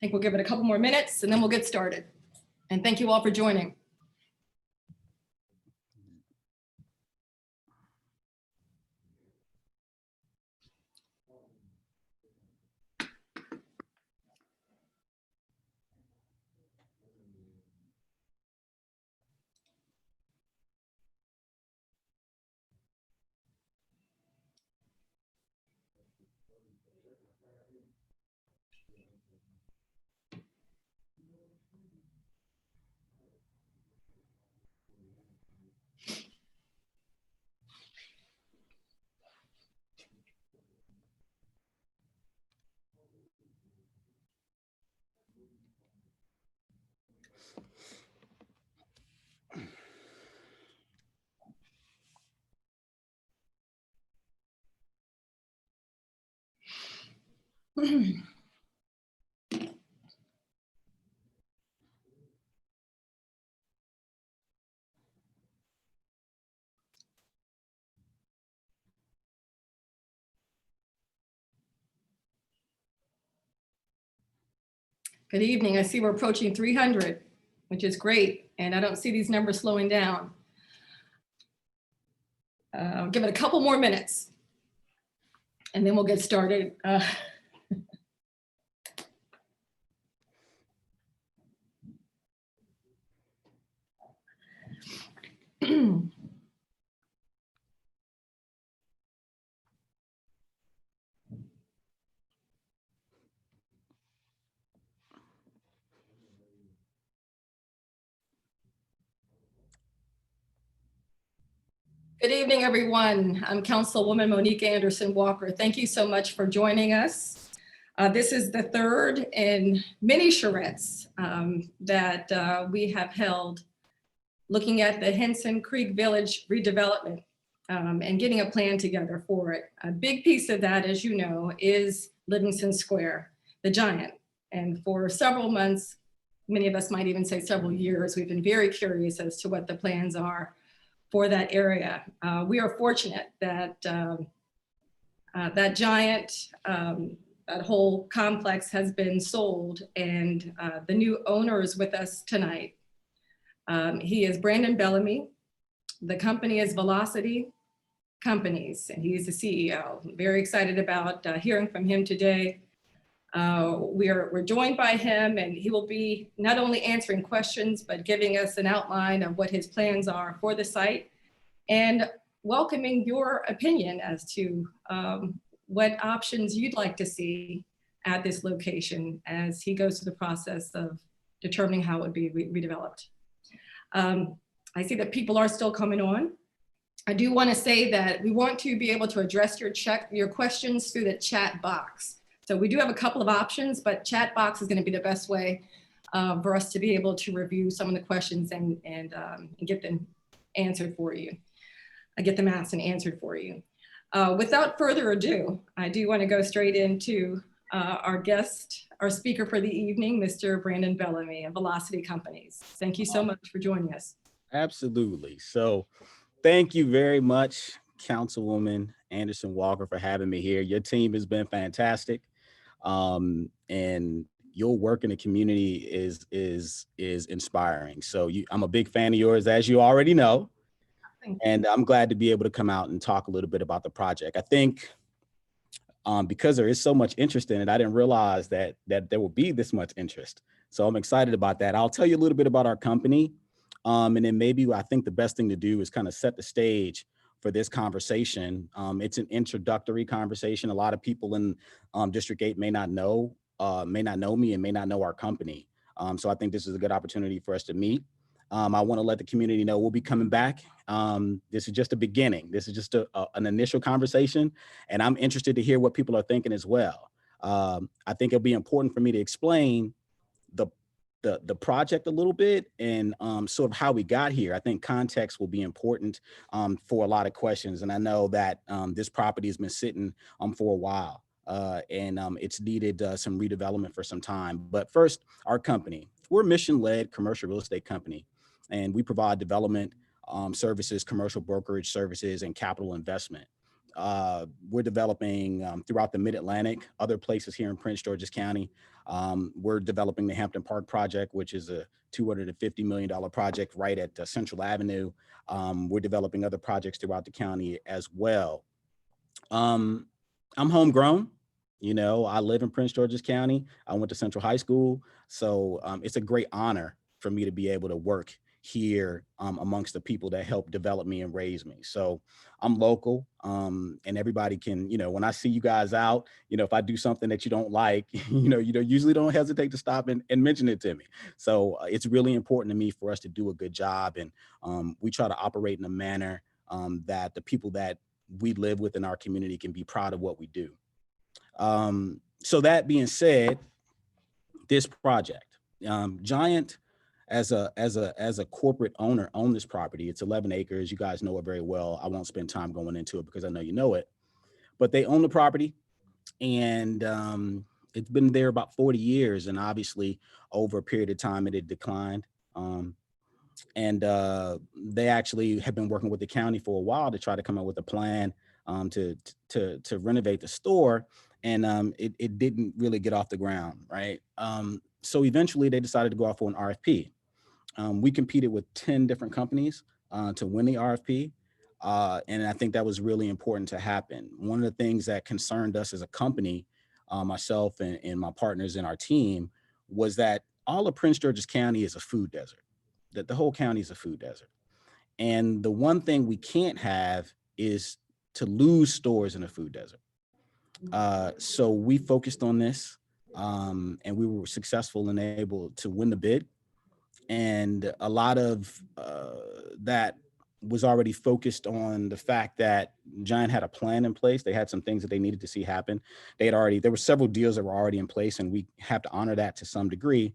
think we'll give it a couple more minutes and then we'll get started. And thank you all for joining. Good evening. I see we're approaching 300, which is great. And I don't see these numbers slowing down. I'll give it a couple more minutes and then we'll get started. Good evening, everyone. I'm Councilwoman Monique Anderson-Walker. Thank you so much for joining us. This is the third in many charrettes that we have held looking at the Henson Creek Village redevelopment and getting a plan together for it. A big piece of that, as you know, is Livingston Square, the Giant. And for several months, many of us might even say several years, we've been very curious as to what the plans are for that area. We are fortunate that that Giant, that whole complex has been sold, and the new owner is with us tonight. He is Brandon Bellamy. The company is Velocity Companies, and he is the CEO. I'm very excited about hearing from him today. We're joined by him, and he will be not only answering questions, but giving us an outline of what his plans are for the site and welcoming your opinion as to what options you'd like to see at this location as he goes through the process of determining how it would be redeveloped. I see that people are still coming on. I do want to say that we want to be able to address your questions through the chat box. So we do have a couple of options, but chat box is going to be the best way for us to be able to review some of the questions and get them answered for you. Get them asked and answered for you. Without further ado, I do want to go straight into our guest, our speaker for the evening, Mr. Brandon Bellamy of Velocity Companies. Thank you so much for joining us. Absolutely. So thank you very much, Councilwoman Anderson-Walker, for having me here. Your team has been fantastic. And your work in the community is inspiring. So I'm a big fan of yours, as you already know, and I'm glad to be able to come out and talk a little bit about the project. I think because there is so much interest in it, I didn't realize that there will be this much interest. So I'm excited about that. I'll tell you a little bit about our company, and then maybe I think the best thing to do is kind of set the stage for this conversation. It's an introductory conversation. A lot of people in District 8 may not know me and may not know our company. So I think this is a good opportunity for us to meet. I want to let the community know we'll be coming back. This is just a beginning. This is just an initial conversation, and I'm interested to hear what people are thinking as well. I think it'll be important for me to explain the project a little bit and sort of how we got here. I think context will be important for a lot of questions. And I know that this property has been sitting for a while and it's needed some redevelopment for some time. But first, our company. We're a mission-led commercial real estate company, and we provide development services, commercial brokerage services, and capital investment. we're developing throughout the Mid-Atlantic, other places here in Prince George's County. We're developing the Hampton Park project, which is a $250 million project right at Central Avenue. We're developing other projects throughout the county as well. I'm homegrown. You know, I live in Prince George's County. I went to Central High School. So it's a great honor for me to be able to work here amongst the people that helped develop me and raise me. So I'm local, and everybody can, you know, when I see you guys out, you know, if I do something that you don't like, you usually don't hesitate to stop and mention it to me. So it's really important to me for us to do a good job. And we try to operate in a manner that the people that we live with in our community can be proud of what we do. So that being said, this project, Giant as a corporate owner own this property. It's 11 acres. You guys know it very well. I won't spend time going into it because I know you know it, but they own the property, and it's been there about 40 years. And obviously over a period of time, it had declined. And they actually have been working with the county for a while to try to come up with a plan to renovate the store. And it didn't really get off the ground, right? So eventually they decided to go out for an RFP. We competed with 10 different companies to win the RFP. And I think that was really important to happen. One of the things that concerned us as a company, myself and my partners in our team, was that all of Prince George's County is a food desert, that the whole county is a food desert. And the one thing we can't have is to lose stores in a food desert. So we focused on this, and we were successful and able to win the bid. And a lot of that was already focused on the fact that Giant had a plan in place. They had some things that they needed to see happen. There were several deals that were already in place, and we have to honor that to some degree.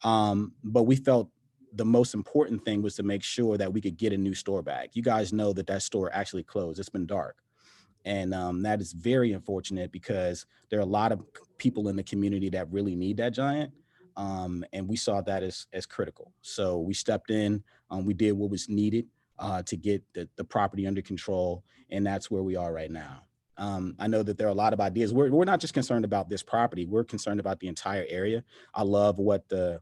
But we felt the most important thing was to make sure that we could get a new store back. You guys know that store actually closed. It's been dark. And that is very unfortunate because there are a lot of people in the community that really need that Giant. And we saw that as critical. So we stepped in, we did what was needed to get the property under control. And that's where we are right now. I know that there are a lot of ideas. We're not just concerned about this property. We're concerned about the entire area. I love what the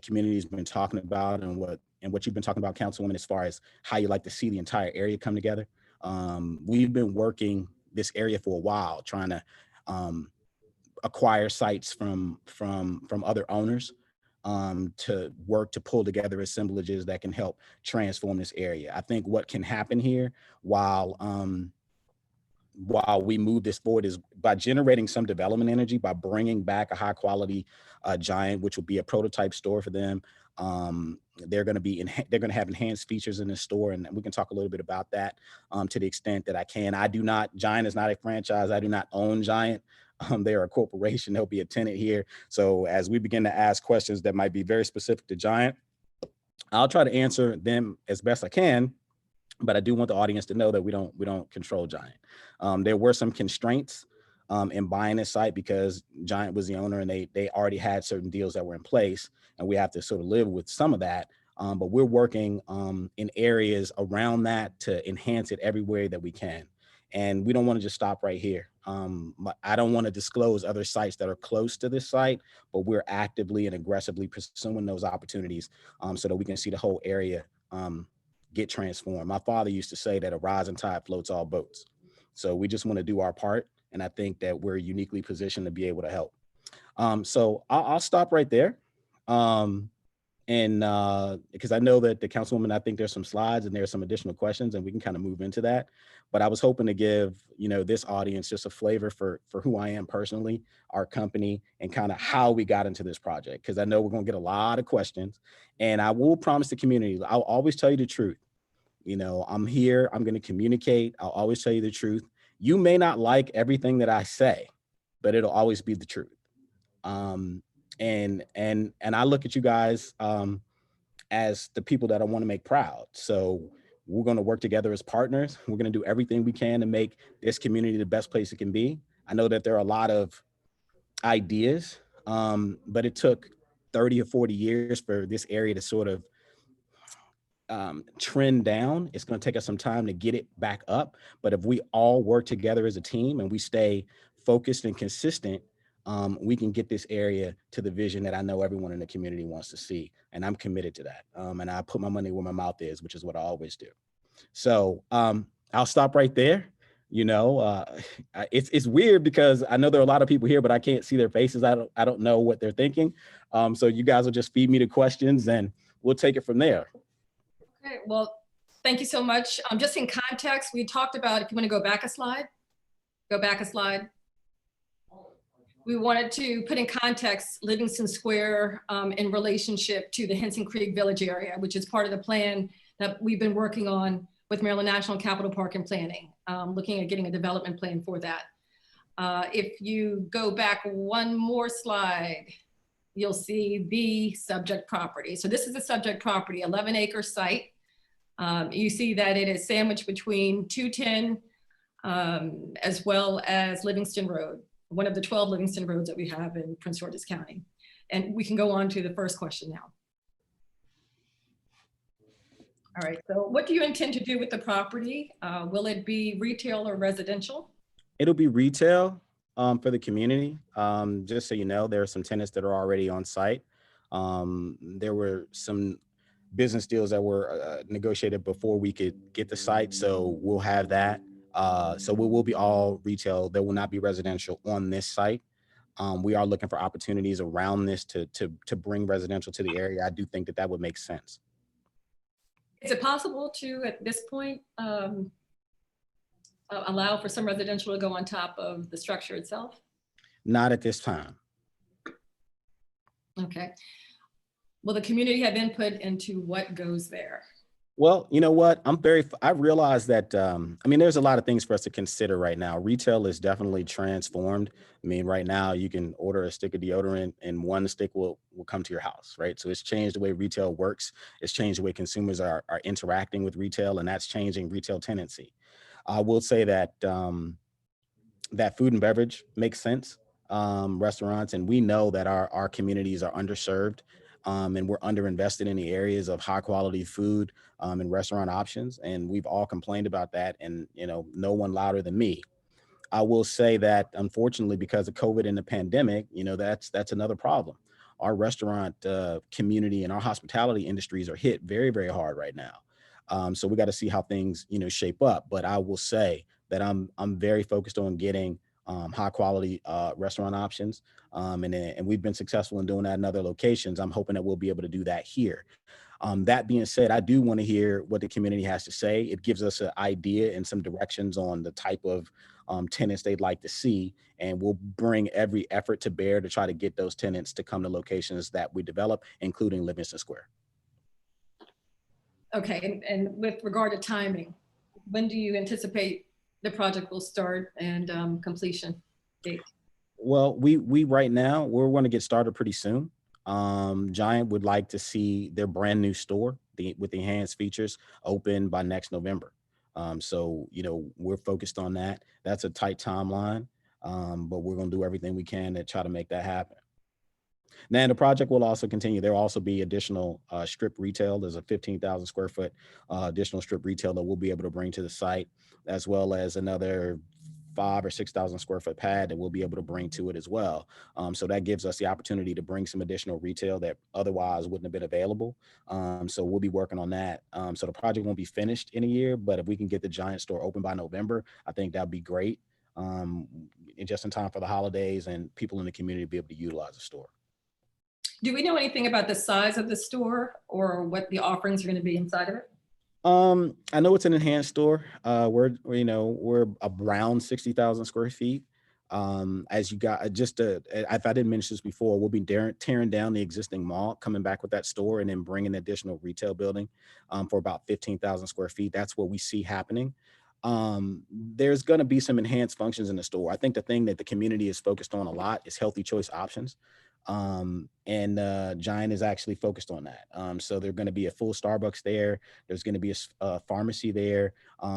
community has been talking about and what you've been talking about, Councilwoman, as far as how you like to see the entire area come together. We've been working this area for a while, trying to acquire sites from other owners to work to pull together assemblages that can help transform this area. I think what can happen here while we move this forward is by generating some development energy, by bringing back a high quality Giant, which will be a prototype store for them. They're going to have enhanced features in the store, and we can talk a little bit about that to the extent that I can. Giant is not a franchise. I do not own Giant. They are a corporation. They'll be a tenant here. So as we begin to ask questions that might be very specific to Giant, I'll try to answer them as best I can. But I do want the audience to know that we don't control Giant. There were some constraints in buying this site because Giant was the owner and they already had certain deals that were in place, and we have to sort of live with some of that. But we're working in areas around that to enhance it everywhere that we can. And we don't want to just stop right here. I don't want to disclose other sites that are close to this site, but we're actively and aggressively pursuing those opportunities so that we can see the whole area get transformed. My father used to say that a rising tide floats all boats. So we just want to do our part. And I think that we're uniquely positioned to be able to help. So I'll stop right there. And because I know that the Councilwoman, I think there's some slides and there's some additional questions and we can kind of move into that. But I was hoping to give, this audience just a flavor for who I am personally, our company, and kind of how we got into this project. Because I know we're going to get a lot of questions, and I will promise the community, I'll always tell you the truth. I'm here, I'm going to communicate. I'll always tell you the truth. You may not like everything that I say, but it'll always be the truth. And I look at you guys as the people that I want to make proud. So we're going to work together as partners. We're going to do everything we can to make this community the best place it can be. I know that there are a lot of ideas, but it took 30 or 40 years for this area to sort of trend down. It's going to take us some time to get it back up. But if we all work together as a team and we stay focused and consistent, we can get this area to the vision that I know everyone in the community wants to see. And I'm committed to that. And I put my money where my mouth is, which is what I always do. So I'll stop right there. You know, it's weird because I know there are a lot of people here, but I can't see their faces. I don't know what they're thinking. So you guys will just feed me the questions and we'll take it from there. Okay, well, thank you so much. Just in context, we talked about, if you want to go back a slide. We wanted to put in context Livingston Square in relationship to the Henson Creek Village area, which is part of the plan that we've been working on with Maryland National Capital Park and Planning, looking at getting a development plan for that. If you go back one more slide, you'll see the subject property. So this is the subject property, 11-acre site. You see that it is sandwiched between 210 as well as Livingston Road, one of the 12 Livingston roads that we have in Prince George's County. And we can go on to the first question now. All right, so what do you intend to do with the property? Will it be retail or residential? It'll be retail for the community. Just so you know, there are some tenants that are already on site. There were some business deals that were negotiated before we could get the site, so we'll have that. So we will be all retail. There will not be residential on this site. We are looking for opportunities around this to bring residential to the area. I do think that would make sense. Is it possible to, at this point, allow for some residential to go on top of the structure itself? Not at this time. Okay. Will the community have input into what goes there? Well, you know what? I realize that, I mean, there's a lot of things for us to consider right now. Retail is definitely transformed. I mean, right now you can order a stick of deodorant and one stick will come to your house, right? So it's changed the way retail works. It's changed the way consumers are interacting with retail, and that's changing retail tenancy. I will say that that food and beverage makes sense, restaurants, and we know that our communities are underserved. And we're underinvested in the areas of high quality food and restaurant options. And we've all complained about that. And, you know, no one louder than me. I will say that unfortunately, because of COVID and the pandemic, you know, that's another problem. Our restaurant community and our hospitality industries are hit very, very hard right now. So we got to see how things, you know, shape up. But I will say that I'm very focused on getting high quality restaurant options. And we've been successful in doing that in other locations. I'm hoping that we'll be able to do that here. That being said, I do want to hear what the community has to say. It gives us an idea and some directions on the type of tenants they'd like to see. And we'll bring every effort to bear to try to get those tenants to come to locations that we develop, including Livingston Square. Okay, and with regard to timing, when do you anticipate the project will start and completion date? Well, we right now, we're going to get started pretty soon. Giant would like to see their brand new store with the enhanced features open by next November. So, you know, we're focused on that. That's a tight timeline, but we're going to do everything we can to try to make that happen. Now, the project will also continue. There will also be additional strip retail. There's a 15,000 square foot additional strip retail that we'll be able to bring to the site, as well as another 5,000 or 6,000 square foot pad that we'll be able to bring to it as well. So that gives us the opportunity to bring some additional retail that otherwise wouldn't have been available. So we'll be working on that. So the project won't be finished in a year, but if we can get the Giant store open by November, I think that'd be great. Just in time for the holidays and people in the community to be able to utilize the store. Do we know anything about the size of the store or what the offerings are going to be inside of it? I know it's an enhanced store. We're around 60,000 square feet. As you got if I didn't mention this before, we'll be tearing down the existing mall, coming back with that store, and then bringing an additional retail building for about 15,000 square feet. That's what we see happening. There's going to be some enhanced functions in the store. I think the thing that the community is focused on a lot is healthy choice options. And Giant is actually focused on that. So there's going to be a full Starbucks there. There's going to be a pharmacy there.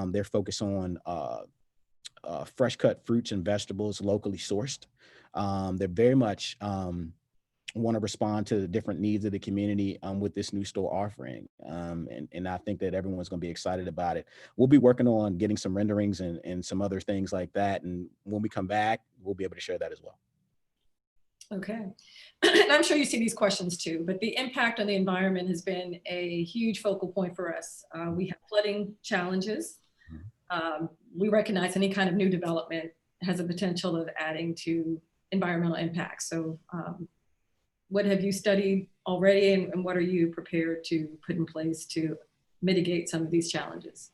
They're focused on fresh cut fruits and vegetables locally sourced. They're very much want to respond to the different needs of the community with this new store offering. And I think that everyone's going to be excited about it. We'll be working on getting some renderings and some other things like that. And when we come back, we'll be able to share that as well. Okay. And I'm sure you see these questions too, but the impact on the environment has been a huge focal point for us. We have flooding challenges. We recognize any kind of new development has a potential of adding to environmental impact. So what have you studied already, and what are you prepared to put in place to mitigate some of these challenges?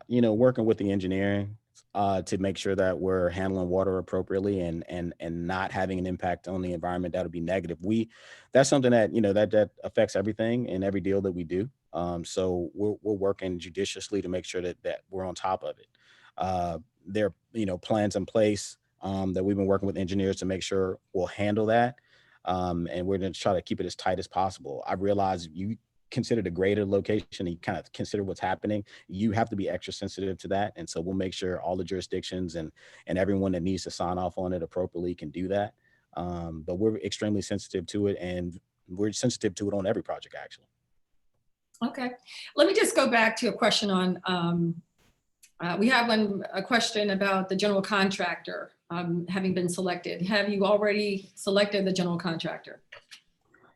Working with the engineering to make sure that we're handling water appropriately and not having an impact on the environment that would be negative. That's something that, that affects everything in every deal that we do. So we're working judiciously to make sure that we're on top of it. There are, plans in place that we've been working with engineers to make sure we'll handle that. And we're going to try to keep it as tight as possible. I realize you consider the greater location, you kind of consider what's happening. You have to be extra sensitive to that. And so we'll make sure all the jurisdictions and everyone that needs to sign off on it appropriately can do that. But we're extremely sensitive to it, and we're sensitive to it on every project, actually. Okay. Let me just go back to a question on, we have a question about the general contractor having been selected. Have you already selected the general contractor?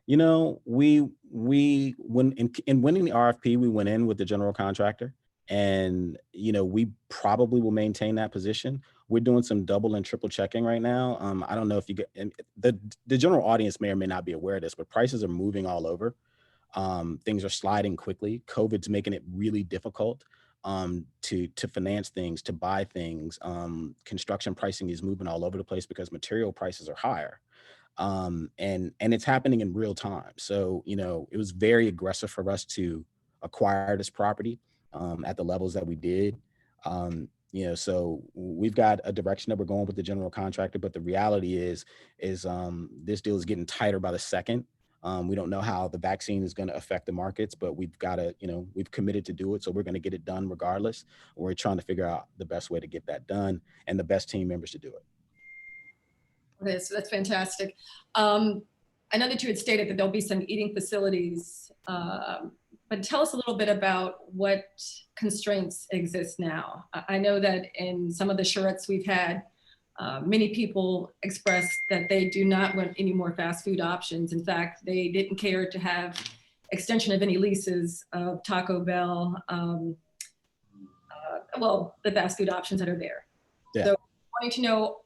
We when in winning the RFP, we went in with the general contractor, and we probably will maintain that position. We're doing some double and triple checking right now. I don't know if you get, and the general audience may or may not be aware of this, but prices are moving all over. Things are sliding quickly. COVID's making it really difficult to finance things, to buy things. Construction pricing is moving all over the place because material prices are higher. And it's happening in real time. So, it was very aggressive for us to acquire this property at the levels that we did. So we've got a direction that we're going with the general contractor, but the reality is this deal is getting tighter by the second. We don't know how the vaccine is going to affect the markets, but we've got to, we've committed to do it. So we're going to get it done regardless. We're trying to figure out the best way to get that done and the best team members to do it. Okay, so that's fantastic. I know that you had stated that there'll be some eating facilities, but tell us a little bit about what constraints exist now. I know that in some of the charrettes we've had, many people expressed that they do not want any more fast food options. In fact, they didn't care to have extension of any leases of Taco Bell, well, the fast food options that are there. Yeah. So wanting to know,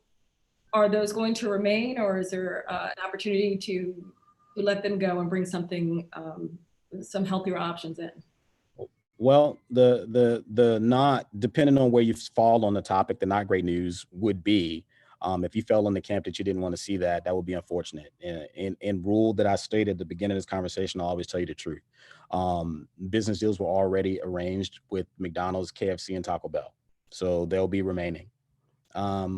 are those going to remain, or is there an opportunity to let them go and bring something, some healthier options in? Well, the not, depending on where you fall on the topic, the not great news would be if you fell in the camp that you didn't want to see that would be unfortunate. In rule that I stated at the beginning of this conversation, I'll always tell you the truth. Business deals were already arranged with McDonald's, KFC, and Taco Bell, so they'll be remaining.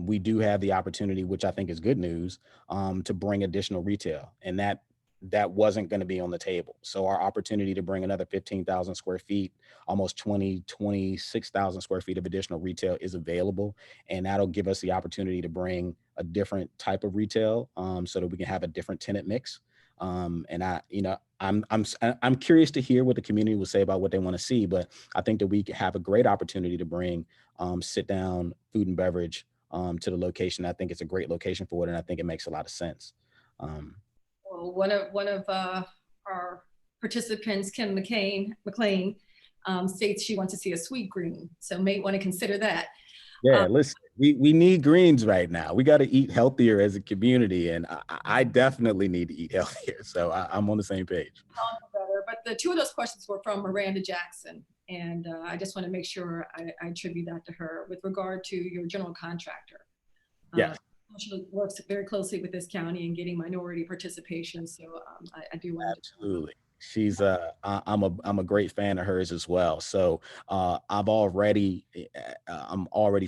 We do have the opportunity, which I think is good news, to bring additional retail, and that wasn't going to be on the table. So our opportunity to bring another 15,000 square feet, almost 26,000 square feet of additional retail is available. And that'll give us the opportunity to bring a different type of retail so that we can have a different tenant mix. And I'm curious to hear what the community will say about what they want to see, but I think that we have a great opportunity to bring sit down food and beverage to the location. I think it's a great location for it, and I think it makes a lot of sense. Well, one of our participants, Kim McLean, states she wants to see a sweet green, so may want to consider that. Yeah, listen, we need greens right now. We got to eat healthier as a community, and I definitely need to eat healthier. So I'm on the same page. Better, but the two of those questions were from Miranda Jackson, and I just want to make sure I attribute that to her with regard to your general contractor. Yes. She works very closely with this county and getting minority participation, so I do want absolutely. She's I'm a great fan of hers as well. So I'm already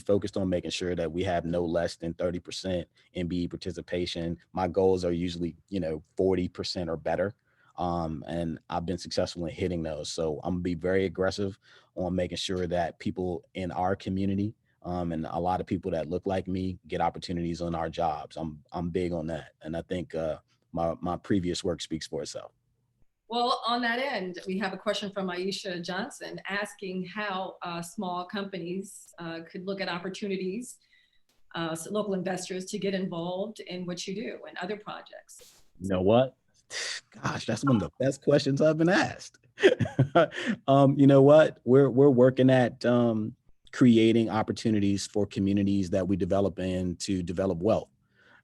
focused on making sure that we have no less than 30% MBE participation. My goals are usually 40% or better, and I've been successful in hitting those. So I'm gonna be very aggressive on making sure that people in our community and a lot of people that look like me get opportunities on our jobs. I'm big on that, and I think my previous work speaks for itself. Well, on that end, we have a question from Aisha Johnson asking how small companies could look at opportunities, so local investors to get involved in what you do and other projects. You know what? Gosh, that's one of the best questions I've been asked. You know what? We're working at creating opportunities for communities that we develop in to develop wealth.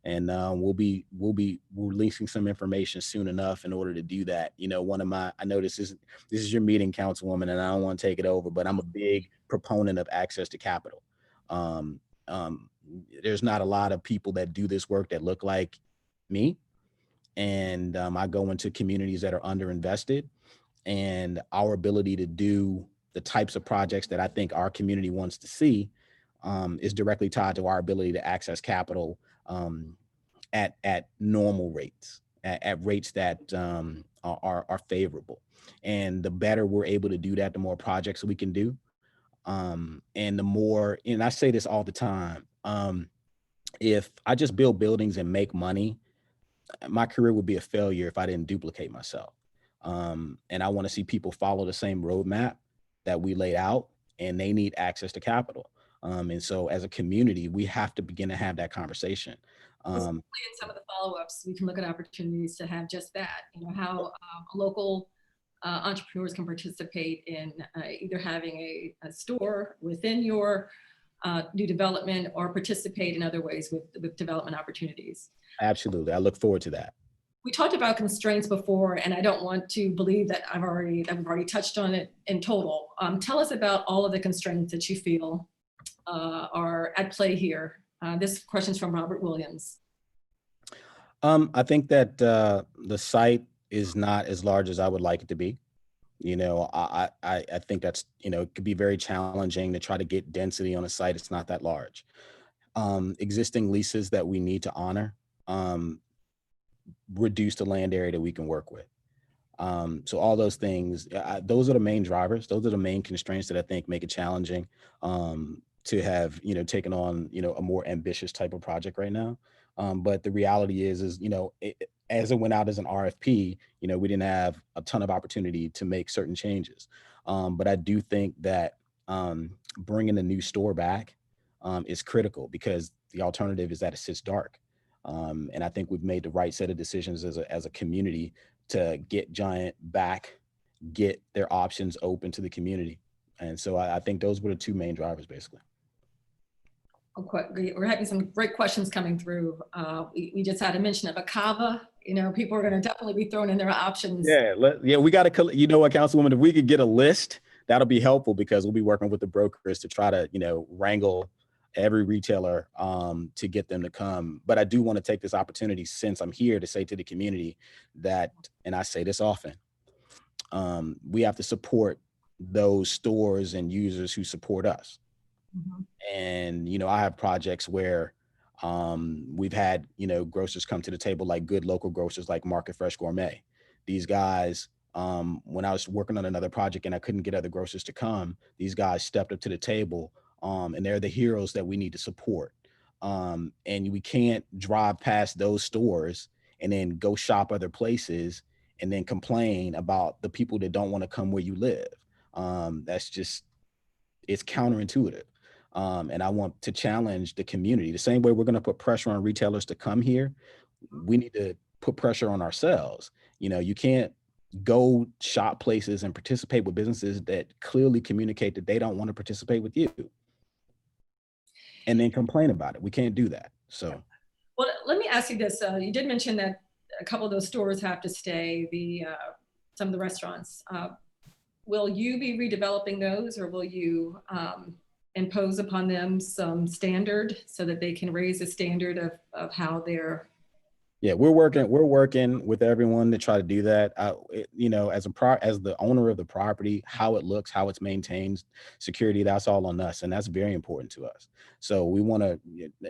And we'll be releasing some information soon enough in order to do that. You know, I know this is your meeting, Councilwoman, and I don't want to take it over, but I'm a big proponent of access to capital. There's not a lot of people that do this work that look like me. And I go into communities that are underinvested, and our ability to do the types of projects that I think our community wants to see is directly tied to our ability to access capital at normal rates, at rates that are favorable. And the better we're able to do that, the more projects we can do. And the more, and I say this all the time, if I just build buildings and make money, my career would be a failure if I didn't duplicate myself. And I want to see people follow the same roadmap that we laid out, and they need access to capital. And so as a community, we have to begin to have that conversation. In some of the follow-ups, we can look at opportunities to have just that, you know, how local entrepreneurs can participate in either having a store within your new development or participate in other ways with development opportunities. Absolutely. I look forward to that. We talked about constraints before, and I don't want to believe that we've already touched on it in total. Tell us about all of the constraints that you feel are at play here. This question is from Robert Williams. I think that the site is not as large as I would like it to be. You know, I think that's, you know, it could be very challenging to try to get density on a site. It's not that large. Existing leases that we need to honor reduce the land area that we can work with. So all those things, those are the main drivers. Those are the main constraints that I think make it challenging to have, you know, taken on, you know, a more ambitious type of project right now. But the reality is, you know, as it went out as an RFP, you know, we didn't have a ton of opportunity to make certain changes. But I do think that bringing a new store back is critical, because the alternative is that it sits dark. And I think we've made the right set of decisions as a community to get Giant back, get their options open to the community. And so I think those were the two main drivers, basically. We're having some great questions coming through. We just had a mention of a Cava. You know, people are going to definitely be throwing in their options. Yeah, we got to, you know what, Councilwoman, if we could get a list, that'll be helpful, because we'll be working with the brokers to try to, you know, wrangle every retailer to get them to come. But I do want to take this opportunity, since I'm here, to say to the community that, and I say this often, we have to support those stores and users who support us. Mm-hmm. And, you know, I have projects where we've had, you know, grocers come to the table, like good local grocers like Market Fresh Gourmet. These guys, when I was working on another project and I couldn't get other grocers to come, these guys stepped up to the table, and they're the heroes that we need to support. And we can't drive past those stores and then go shop other places and then complain about the people that don't want to come where you live. That's just, it's counterintuitive. And I want to challenge the community. The same way we're going to put pressure on retailers to come here, we need to put pressure on ourselves. You know, you can't go shop places and participate with businesses that clearly communicate that they don't want to participate with you, and then complain about it. We can't do that. So, well, let me ask you this. You did mention that a couple of those stores have to stay, some of the restaurants. Will you be redeveloping those, or will you impose upon them some standard so that they can raise the standard of how they're? Yeah, we're working with everyone to try to do that. You know, as the owner of the property, how it looks, how it's maintained, security, that's all on us. And that's very important to us. So we want to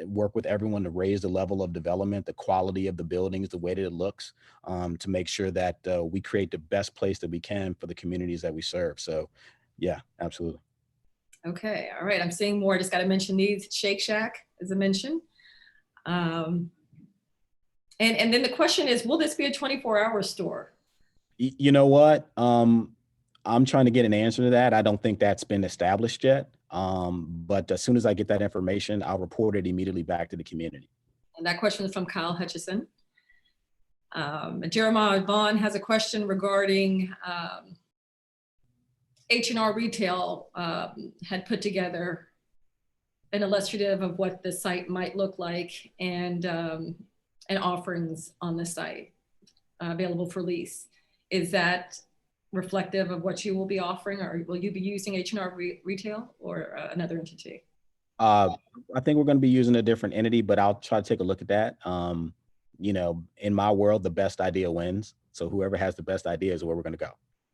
work with everyone to raise the level of development, the quality of the buildings, the way that it looks, to make sure that we create the best place that we can for the communities that we serve. So yeah, absolutely. Okay, all right, I'm seeing more. Just got to mention these. Shake Shack is a mention. And then the question is, will this be a 24-hour store? You know what? I'm trying to get an answer to that. I don't think that's been established yet. But as soon as I get that information, I'll report it immediately back to the community. And that question is from Kyle Hutchison. Jeremiah Vaughn has a question regarding H&R Retail had put together an illustrative of what the site might look like and offerings on the site available for lease. Is that reflective of what you will be offering, or will you be using H&R Retail or another entity? I think we're going to be using a different entity, but I'll try to take a look at that. You know, in my world, the best idea wins. So whoever has the best idea is where we're going to go.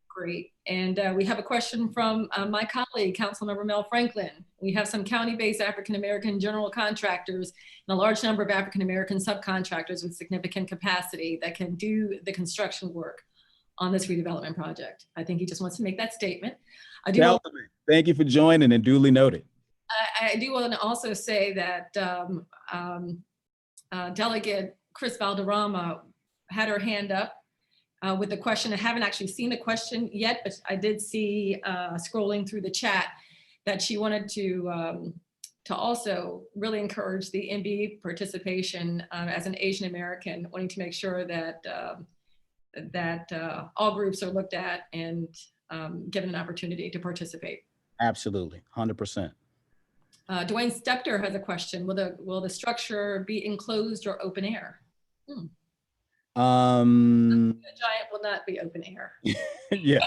Great. And we have a question from my colleague, Councilmember Mel Franklin. We have some county-based African-American general contractors and a large number of African-American subcontractors with significant capacity that can do the construction work on this redevelopment project. I think he just wants to make that statement. Thank you for joining, and duly noted. I do want to also say that Delegate Chris Valderrama had her hand up with the question. I haven't actually seen the question yet, but I did see scrolling through the chat that she wanted to also really encourage the MB participation as an Asian American, wanting to make sure that all groups are looked at and given an opportunity to participate. Absolutely, 100%. Dwayne Stepter has a question. Will the structure be enclosed or open air? The Giant will not be open air. Yeah,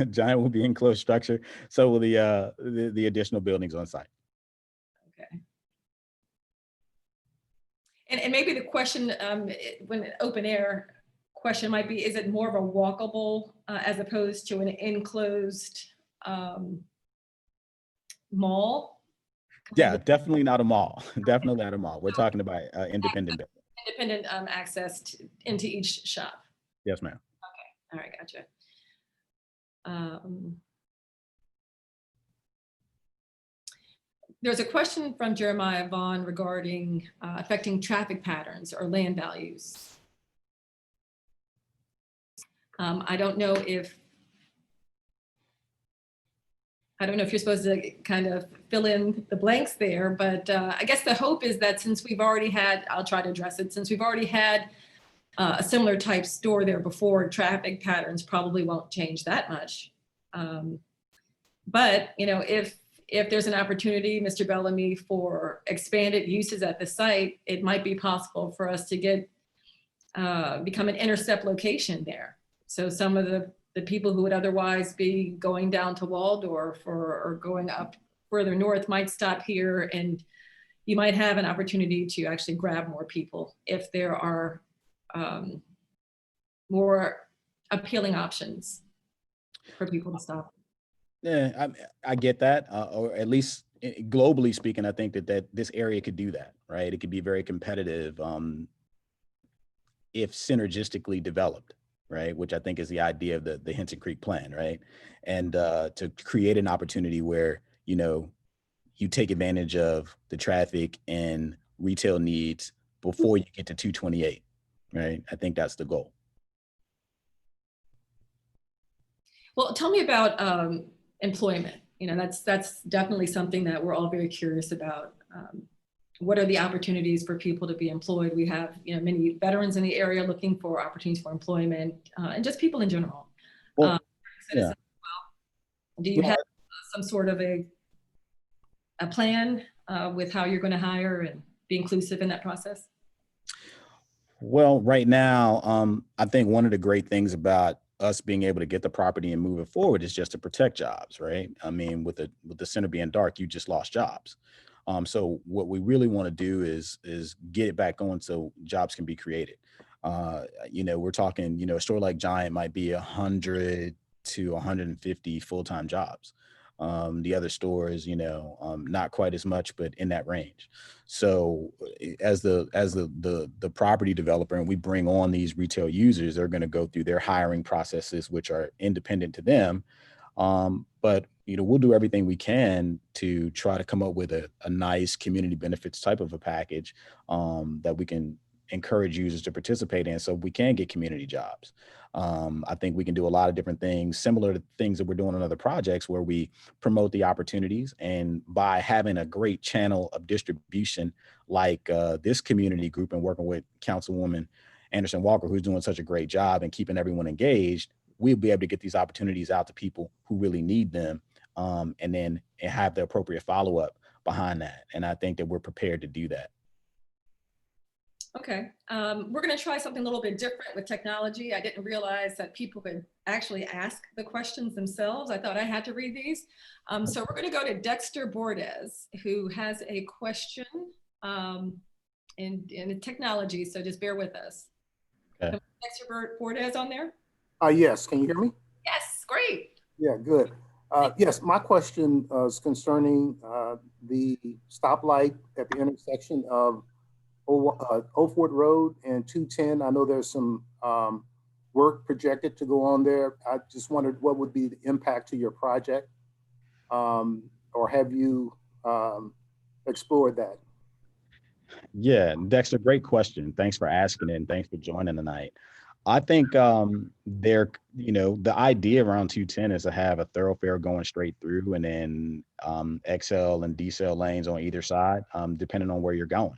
Giant will be enclosed structure. So will the additional buildings on site. Okay. And maybe the question when open air question might be, is it more of a walkable as opposed to an enclosed mall? Yeah, definitely not a mall. Definitely not a mall. We're talking about independent building. Independent access into each shop. Yes, ma'am. Okay, all right, gotcha. There's a question from Jeremiah Vaughn regarding affecting traffic patterns or land values. I don't know if you're supposed to kind of fill in the blanks there, but I guess the hope is that since we've already had, I'll try to address it, since we've already had a similar type store there before, traffic patterns probably won't change that much. But you know, if there's an opportunity, Mr. Bellamy, for expanded uses at the site, it might be possible for us to get become an intercept location there. So some of the people who would otherwise be going down to Waldorf or going up further north might stop here, and you might have an opportunity to actually grab more people if there are more appealing options for people to stop. Yeah, I get that, or at least globally speaking, I think that this area could do that, right? It could be very competitive if synergistically developed, right? Which I think is the idea of the Henson Creek plan, right? And to create an opportunity where, you know, you take advantage of the traffic and retail needs before you get to 228, right? I think that's the goal. Well, tell me about employment. You know, that's definitely something that we're all very curious about. What are the opportunities for people to be employed? We have, you know, many veterans in the area looking for opportunities for employment, and just people in general. Well, yeah. Do you have some sort of a plan with how you're going to hire and be inclusive in that process? Well, right now, I think one of the great things about us being able to get the property and move it forward is just to protect jobs, right? I mean, with the center being dark, you just lost jobs. So what we really want to do is get it back going so jobs can be created. You know, we're talking, you know, a store like Giant might be 100 to 150 full-time jobs. The other stores, you know, not quite as much, but in that range. So as the property developer, and we bring on these retail users, they're going to go through their hiring processes, which are independent to them. But, you know, we'll do everything we can to try to come up with a nice community benefits type of a package that we can encourage users to participate in so we can get community jobs. I think we can do a lot of different things similar to things that we're doing on other projects where we promote the opportunities, and by having a great channel of distribution like this community group and working with Councilwoman Anderson-Walker, who's doing such a great job and keeping everyone engaged, we'll be able to get these opportunities out to people who really need them, and then have the appropriate follow-up behind that. And I think that we're prepared to do that. Okay, we're going to try something a little bit different with technology. I didn't realize that people could actually ask the questions themselves. I thought I had to read these. So we're going to go to Dexter Bordes, who has a question in technology. So just bear with us. Okay. Dexter Bordes on there? Yes, can you hear me? Yes, great. Yeah, good. Yes, my question is concerning the stoplight at the intersection of Old Fort Road and 210. I know there's some work projected to go on there. I just wondered what would be the impact to your project, or have you explored that? Yeah, Dexter, great question. Thanks for asking it, and thanks for joining tonight. I think the idea around 210 is to have a thoroughfare going straight through, and then XL and decel lanes on either side, depending on where you're going,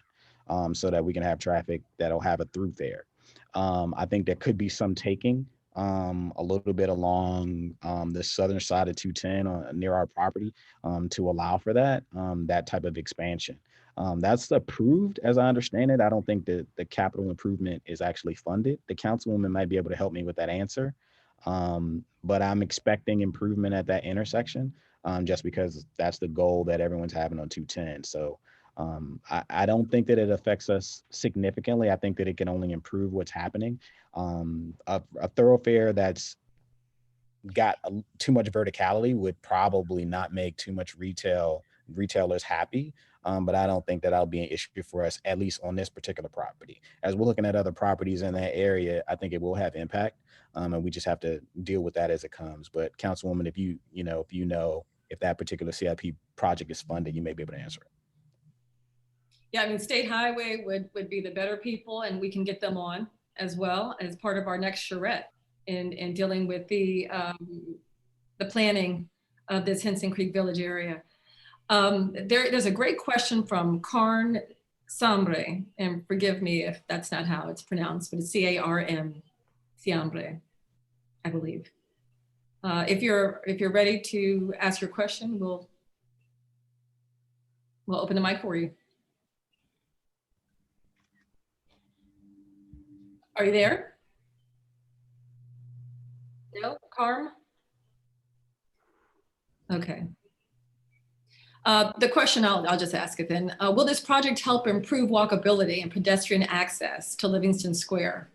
so that we can have traffic that'll have a through there. I think there could be some taking a little bit along the southern side of 210 near our property to allow for that type of expansion. That's approved as I understand it. I don't think that the capital improvement is actually funded. The councilwoman might be able to help me with that answer. But I'm expecting improvement at that intersection just because that's the goal that everyone's having on 210. So I don't think that it affects us significantly. I think that it can only improve what's happening. A thoroughfare that's got too much verticality would probably not make too much retailers happy. But I don't think that that'll be an issue for us, at least on this particular property. As we're looking at other properties in that area, I think it will have impact, and we just have to deal with that as it comes. But Councilwoman, if that particular CIP project is funded, you may be able to answer it. Yeah, I mean, State Highway would be the better people, and we can get them on as well as part of our next charrette in dealing with the planning of this Henson Creek Village area. There's a great question from Karn Sambre, and forgive me if that's not how it's pronounced, but it's C-A-R-M, Siambre, I believe. If you're ready to ask your question, we'll open the mic for you. Are you there? No, Carm? Okay. The question, I'll just ask it then. Will this project help improve walkability and pedestrian access to Livingston Square?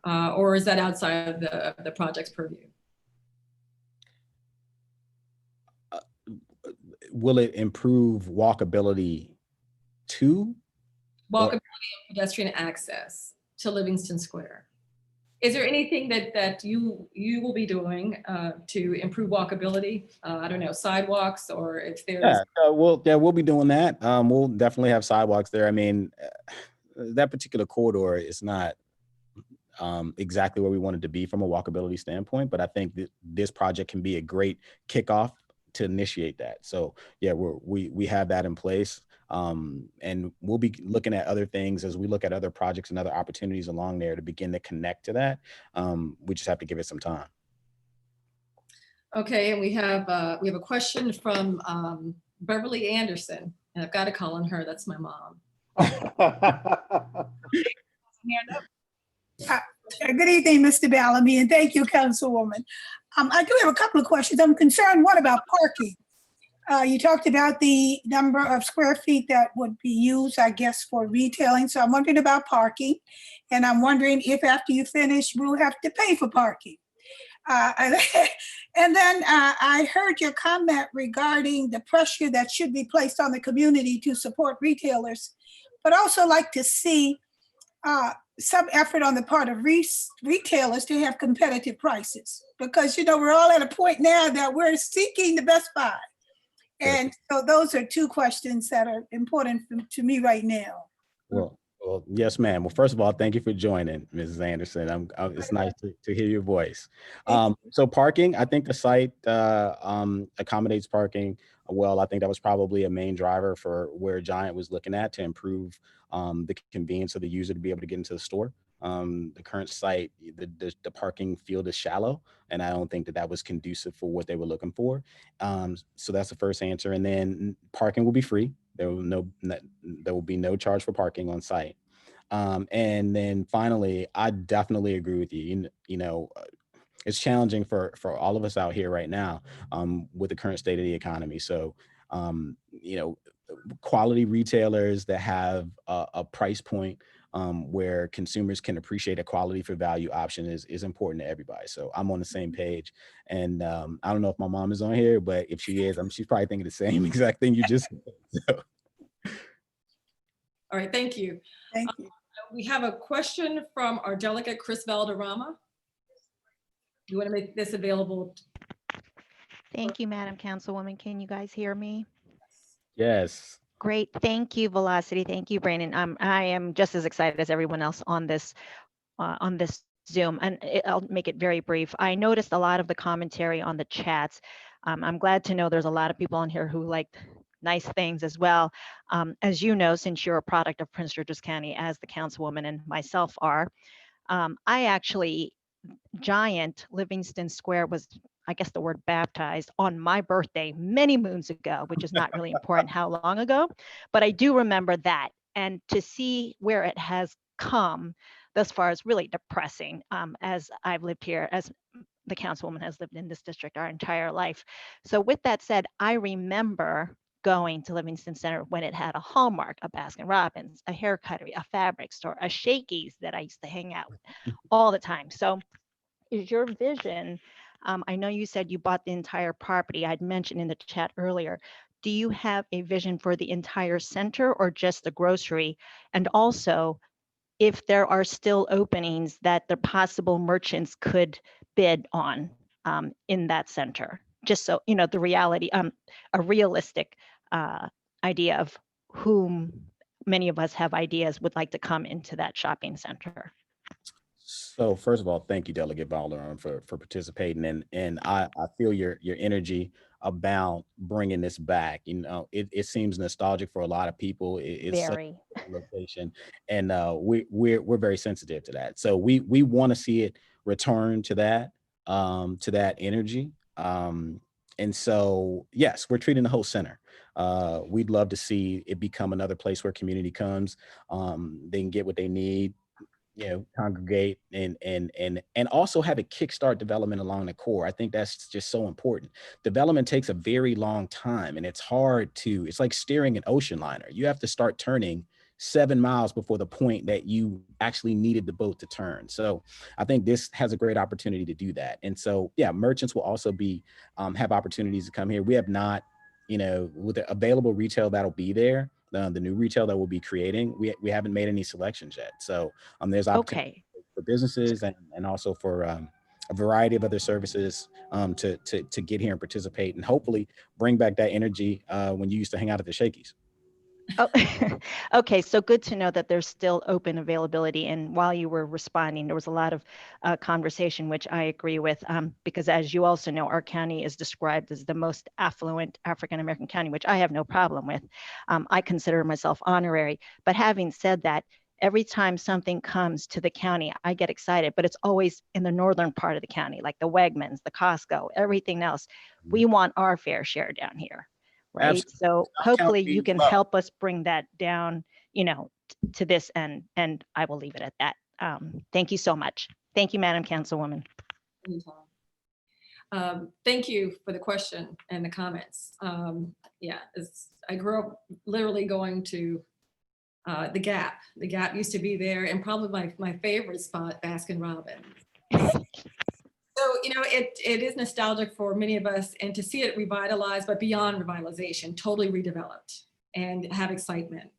Or is that outside of the project's purview? Will it improve walkability to? Walkability and pedestrian access to Livingston Square. Is there anything that you will be doing to improve walkability? I don't know, sidewalks, or if there's... we'll be doing that. We'll definitely have sidewalks there. I mean, that particular corridor is not exactly where we wanted to be from a walkability standpoint, but I think that this project can be a great kickoff to initiate that. So yeah, we have that in place. And we'll be looking at other things as we look at other projects and other opportunities along there to begin to connect to that. We just have to give it some time. Okay, and we have a question from Beverly Anderson, and I've got to call on her. That's my mom. Good evening, Mr. Bellamy, and thank you, Councilwoman. I do have a couple of questions. I'm concerned, what about parking? You talked about the number of square feet that would be used, I guess, for retailing. So I'm wondering about parking. And I'm wondering if after you finish, we'll have to pay for parking. And then I heard your comment regarding the pressure that should be placed on the community to support retailers, but also like to see some effort on the part of retailers to have competitive prices. Because, we're all at a point now that we're seeking the best buy. And so those are two questions that are important to me right now. Well, Well, yes, ma'am. Well, first of all, thank you for joining, Mrs. Anderson. It's nice to hear your voice. So parking, I think the site accommodates parking well. I think that was probably a main driver for where Giant was looking at to improve the convenience of the user to be able to get into the store. The current site, the parking field is shallow, and I don't think that was conducive for what they were looking for. So that's the first answer. And then parking will be free. There will be no charge for parking on site. And then finally, I definitely agree with you. It's challenging for all of us out here right now with the current state of the economy. So, quality retailers that have a price point where consumers can appreciate a quality for value option is important to everybody. So I'm on the same page. And I don't know if my mom is on here, but if she is, she's probably thinking the same exact thing you just said. So. All right, thank you. Thank you. We have a question from our delegate, Chris Valderrama. You want to make this available? Thank you, Madam Councilwoman. Can you guys hear me? Yes. Great. Thank you, Velocity. Thank you, Brandon. I am just as excited as everyone else on this Zoom, and I'll make it very brief. I noticed a lot of the commentary on the chats. I'm glad to know there's a lot of people on here who like nice things as well. As you know, since you're a product of Prince George's County, as the Councilwoman and myself are, I actually, Giant-Livingston Square was, I guess the word baptized on my birthday many moons ago, which is not really important how long ago, but I do remember that. And to see where it has come thus far is really depressing, as I've lived here, as the Councilwoman has lived in this district our entire life. So with that said, I remember going to Livingston Center when it had a Hallmark, a Baskin Robbins, a hair cuttery, a fabric store, a Shakey's that I used to hang out with all the time. So is your vision, I know you said you bought the entire property. I'd mentioned in the chat earlier. Do you have a vision for the entire center or just the grocery? And also, if there are still openings that the possible merchants could bid on in that center, just so you know the reality, a realistic idea of whom many of us have ideas would like to come into that shopping center. So first of all, thank you, Delegate Valderrama, for participating, and I feel your energy about bringing this back. It seems nostalgic for a lot of people. It's such Very. a location, and we're very sensitive to that. So we want to see it return to that energy. And so yes, we're treating the whole center. We'd love to see it become another place where community comes. They can get what they need, congregate and also have a kickstart development along the core. I think that's just so important. Development takes a very long time, and it's like steering an ocean liner. You have to start turning 7 miles before the point that you actually needed the boat to turn. So I think this has a great opportunity to do that. And so, yeah, merchants will also have opportunities to come here. We have not, with the available retail that'll be there, the new retail that we'll be creating, we haven't made any selections yet. So there's opportunity for businesses and also for a variety of other services to get here and participate and hopefully bring back that energy when you used to hang out at the Shakey's. Oh, okay. So good to know that there's still open availability. And while you were responding, there was a lot of conversation, which I agree with, because as you also know, our county is described as the most affluent African-American county, which I have no problem with. I consider myself honorary. But having said that, every time something comes to the county, I get excited, but it's always in the northern part of the county, like the Wegmans, the Costco, everything else. We want our fair share down here. Right. Absolutely. So hopefully you can help us bring that down, to this end, and I will leave it at that. Thank you so much. Thank you, Madam Councilwoman. Thank you for the question and the comments. I grew up literally going to the Gap. The Gap used to be there, and probably my favorite spot, Baskin Robbins. So, it is nostalgic for many of us, and to see it revitalized, but beyond revitalization, totally redeveloped and have excitement,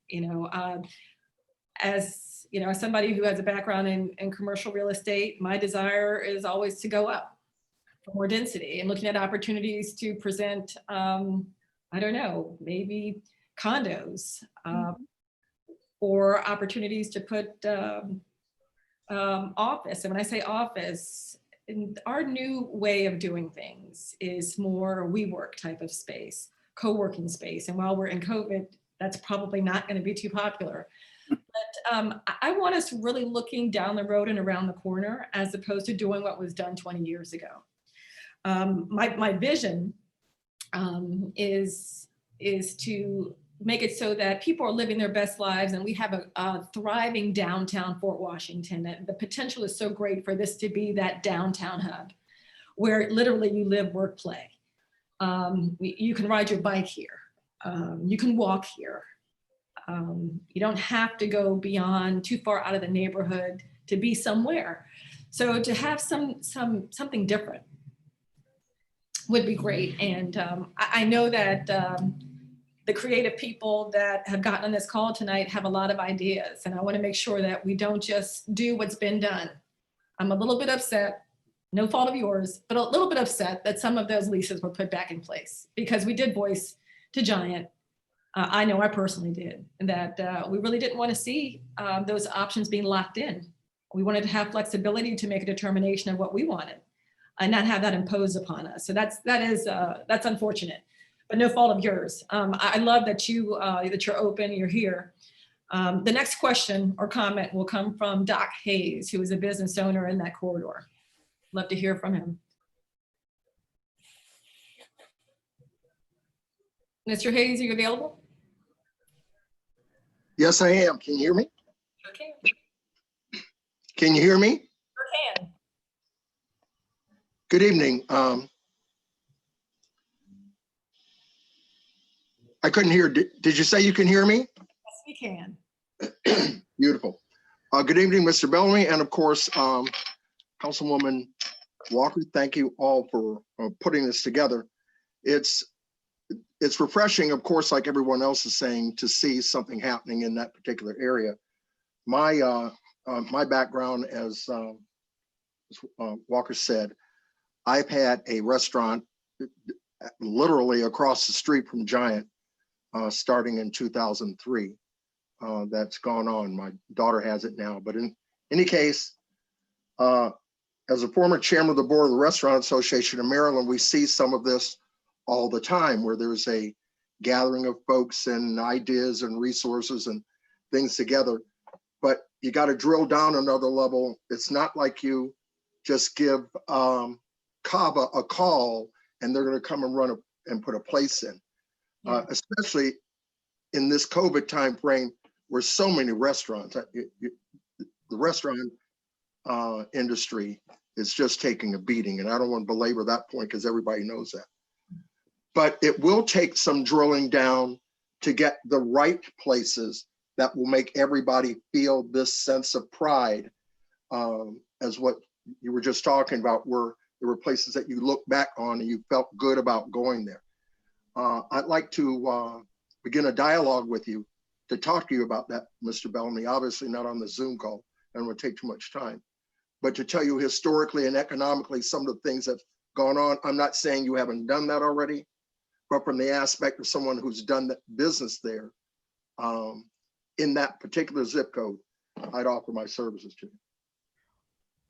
as somebody who has a background in commercial real estate, my desire is always to go up for more density and looking at opportunities to present, maybe condos, or opportunities to put office. And when I say office, in our new way of doing things is more WeWork type of space, co-working space. And while we're in COVID, that's probably not going to be too popular. But I want us really looking down the road and around the corner as opposed to doing what was done 20 years ago. My vision is to make it so that people are living their best lives and we have a thriving downtown Fort Washington. And the potential is so great for this to be that downtown hub where literally you live, work, play. You can ride your bike here. You can walk here. You don't have to go beyond too far out of the neighborhood to be somewhere. So to have something different would be great. And I know that the creative people that have gotten on this call tonight have a lot of ideas, and I want to make sure that we don't just do what's been done. I'm a little bit upset, no fault of yours, but a little bit upset that some of those leases were put back in place because we did voice to Giant. I know I personally did, and that we really didn't want to see those options being locked in. We wanted to have flexibility to make a determination of what we wanted and not have that imposed upon us. So that's unfortunate, but no fault of yours. I love that you're open, you're here. The next question or comment will come from Doc Hayes, who is a business owner in that corridor. Love to hear from him. Mr. Hayes, are you available? Yes, I am. Can you hear me? Okay. Can you hear me? Sure can. Good evening. I couldn't hear. Did you say you can hear me? Yes, we can. Beautiful. Good evening, Mr. Bellamy, and of course, Councilwoman Walker. Thank you all for putting this together. It's refreshing, of course, like everyone else is saying, to see something happening in that particular area. My background, as Walker said, I've had a restaurant literally across the street from Giant starting in 2003. That's gone on. My daughter has it now. But in any case, as a former chairman of the board of the Restaurant Association of Maryland, we see some of this all the time, where there's a gathering of folks and ideas and resources and things together. But you got to drill down another level. It's not like you just give CAVA a call and they're going to come and run and put a place in. Yeah. Especially in this COVID time frame where so many restaurants, the restaurant industry is just taking a beating. And I don't want to belabor that point because everybody knows that. But it will take some drilling down to get the right places that will make everybody feel this sense of pride, as what you were just talking about, where there were places that you look back on and you felt good about going there. I'd like to begin a dialogue with you to talk to you about that, Mr. Bellamy, obviously not on the Zoom call, and it would take too much time, but to tell you historically and economically some of the things that have gone on. I'm not saying you haven't done that already, but from the aspect of someone who's done that business there in that particular zip code, I'd offer my services to you.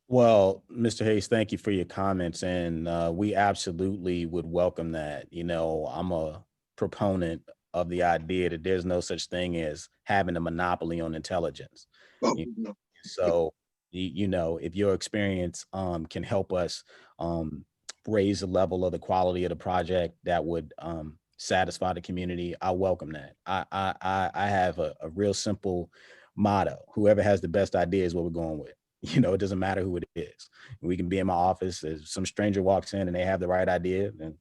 Well, Mr. Hayes, thank you for your comments. And we absolutely would welcome that. You know, I'm a proponent of the idea that there's no such thing as having a monopoly on intelligence. Oh, No. So, you know, if your experience can help us raise the level of the quality of the project that would satisfy the community, I welcome that. I have a real simple motto: whoever has the best idea is what we're going with. You know, it doesn't matter who it is. We can be in my office, if some stranger walks in and they have the right idea, then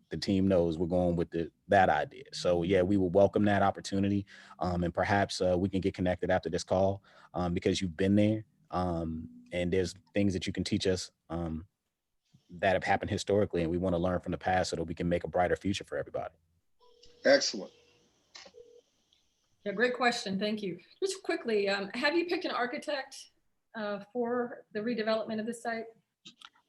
the team knows we're going with that idea. So yeah, we will welcome that opportunity. And perhaps we can get connected after this call because you've been there. And there's things that you can teach us that have happened historically, and we want to learn from the past so that we can make a brighter future for everybody. Excellent. Yeah, great question. Thank you. Just quickly, have you picked an architect for the redevelopment of the site?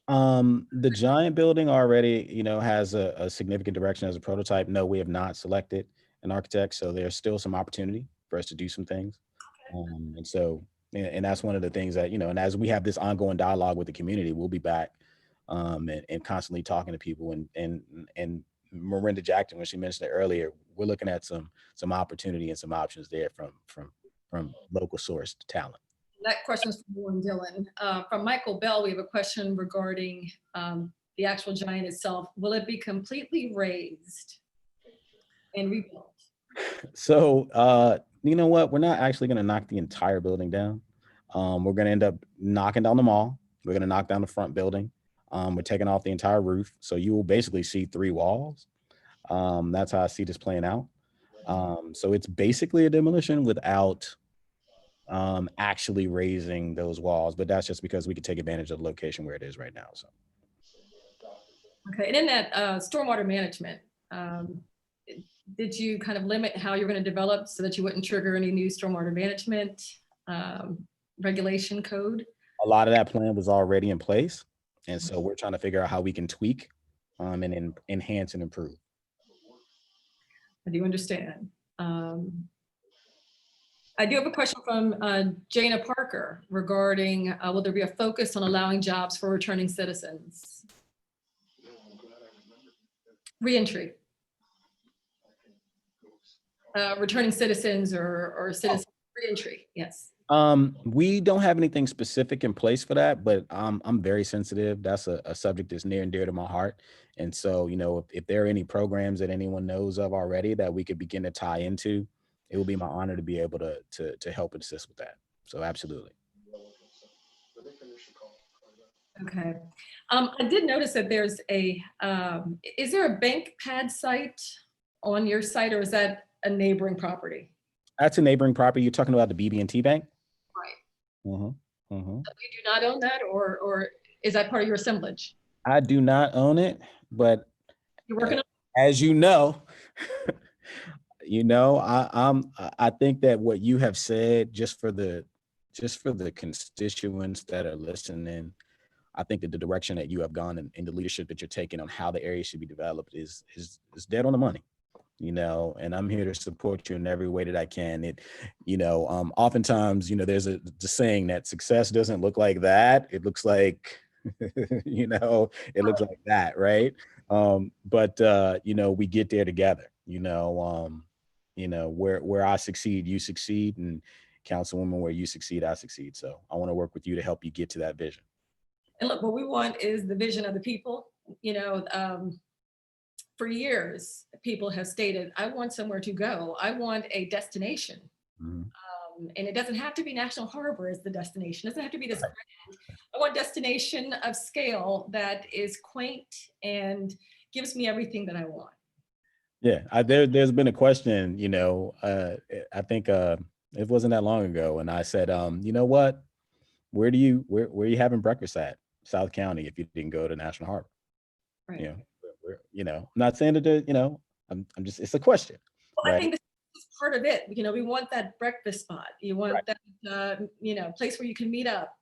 The Giant building already, you know, has a significant direction as a prototype. No, we have not selected an architect, so there's still some opportunity for us to do some things. And so, and that's one of the things that, and as we have this ongoing dialogue with the community, we'll be back and constantly talking to people. And Miranda Jackson, when she mentioned it earlier, we're looking at some opportunity and some options there from local sourced talent. That question is from Warren Dillon. From Michael Bell, we have a question regarding the actual giant itself. Will it be completely raised and rebuilt? So, you know what? We're not actually going to knock the entire building down. We're going to end up knocking down the mall. We're going to knock down the front building. We're taking off the entire roof. So you will basically see 3 walls. That's how I see this playing out. So it's basically a demolition without actually raising those walls, but that's just because we could take advantage of the location where it is right now. So. Okay, and in that stormwater management, did you kind of limit how you're going to develop so that you wouldn't trigger any new stormwater management regulation code? A lot of that plan was already in place. And so we're trying to figure out how we can tweak and enhance and improve. I do understand. I do have a question from Jana Parker regarding will there be a focus on allowing jobs for returning citizens? Reentry. Returning citizens or citizen reentry, yes. We don't have anything specific in place for that, but I'm very sensitive. That's a subject that's near and dear to my heart. And so, if there are any programs that anyone knows of already that we could begin to tie into, it will be my honor to be able to help and assist with that. So absolutely. Okay. I did notice that there's is there a bank pad site on your site, or is that a neighboring property? That's a neighboring property. You're talking about the BB&T Bank? Right. Mm-hmm. Mm-hmm. So you do not own that, or is that part of your assemblage? I do not own it, but You're working on as you know, I think that what you have said, just for the constituents that are listening, I think that the direction that you have gone and the leadership that you're taking on how the area should be developed is dead on the money. And I'm here to support you in every way that I can. Oftentimes, there's the saying that success doesn't look like that. It looks like, it looks like that, right? But we get there together, where I succeed, you succeed, and Councilwoman, where you succeed, I succeed. So I want to work with you to help you get to that vision. And look, what we want is the vision of the people. For years, people have stated, I want somewhere to go. I want a destination. Mm-hmm. And it doesn't have to be National Harbor as the destination. It doesn't have to be this grand. I want a destination of scale that is quaint and gives me everything that I want. Yeah, there's been a question, I think it wasn't that long ago, and I said, you know what, where are you having breakfast at South County if you didn't go to National Harbor? Right. I'm not saying that, I'm just, it's a question. Well, right? I think this is part of it. We want that breakfast spot. You want right. that, place where you can meet up.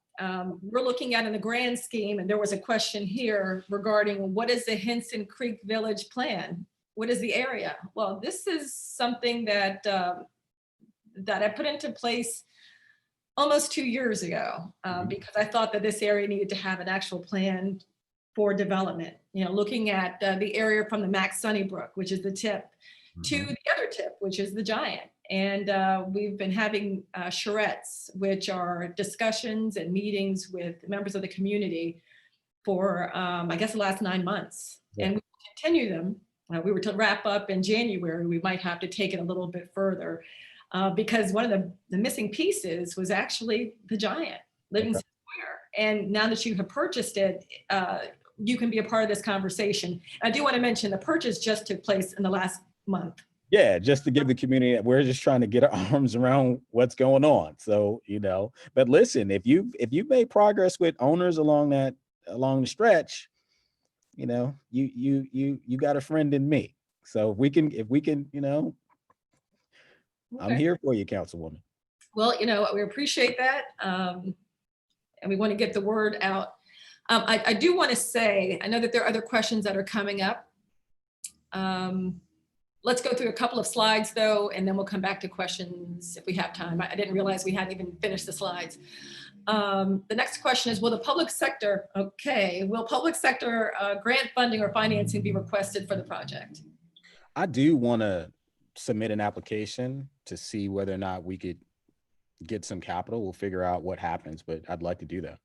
We're looking at in the grand scheme, and there was a question here regarding what is the Henson Creek Village plan? What is the area? Well, this is something that I put into place almost 2 years ago because I thought that this area needed to have an actual plan for development. Looking at the area from the Max Sunnybrook, which is the tip, to the other tip, which is the Giant. And we've been having charrettes, which are discussions and meetings with members of the community for, I guess, the last 9 months. Yeah. And we will continue them. We were to wrap up in January. We might have to take it a little bit further because one of the missing pieces was actually the Giant, Livingston Square. And now that you have purchased it, you can be a part of this conversation. I do want to mention the purchase just took place in the last month. Yeah, just to give the community, we're just trying to get our arms around what's going on. So, but listen, if you've made progress with owners along the stretch, you got a friend in me. So if we can, okay. I'm here for you, Councilwoman. Well, we appreciate that. And we want to get the word out. I do want to say, I know that there are other questions that are coming up. Let's go through a couple of slides though, and then we'll come back to questions if we have time. I didn't realize we hadn't even finished the slides. The next question is, will public sector grant funding or financing be requested for the project? I do want to submit an application to see whether or not we could get some capital. We'll figure out what happens, but I'd like to do that.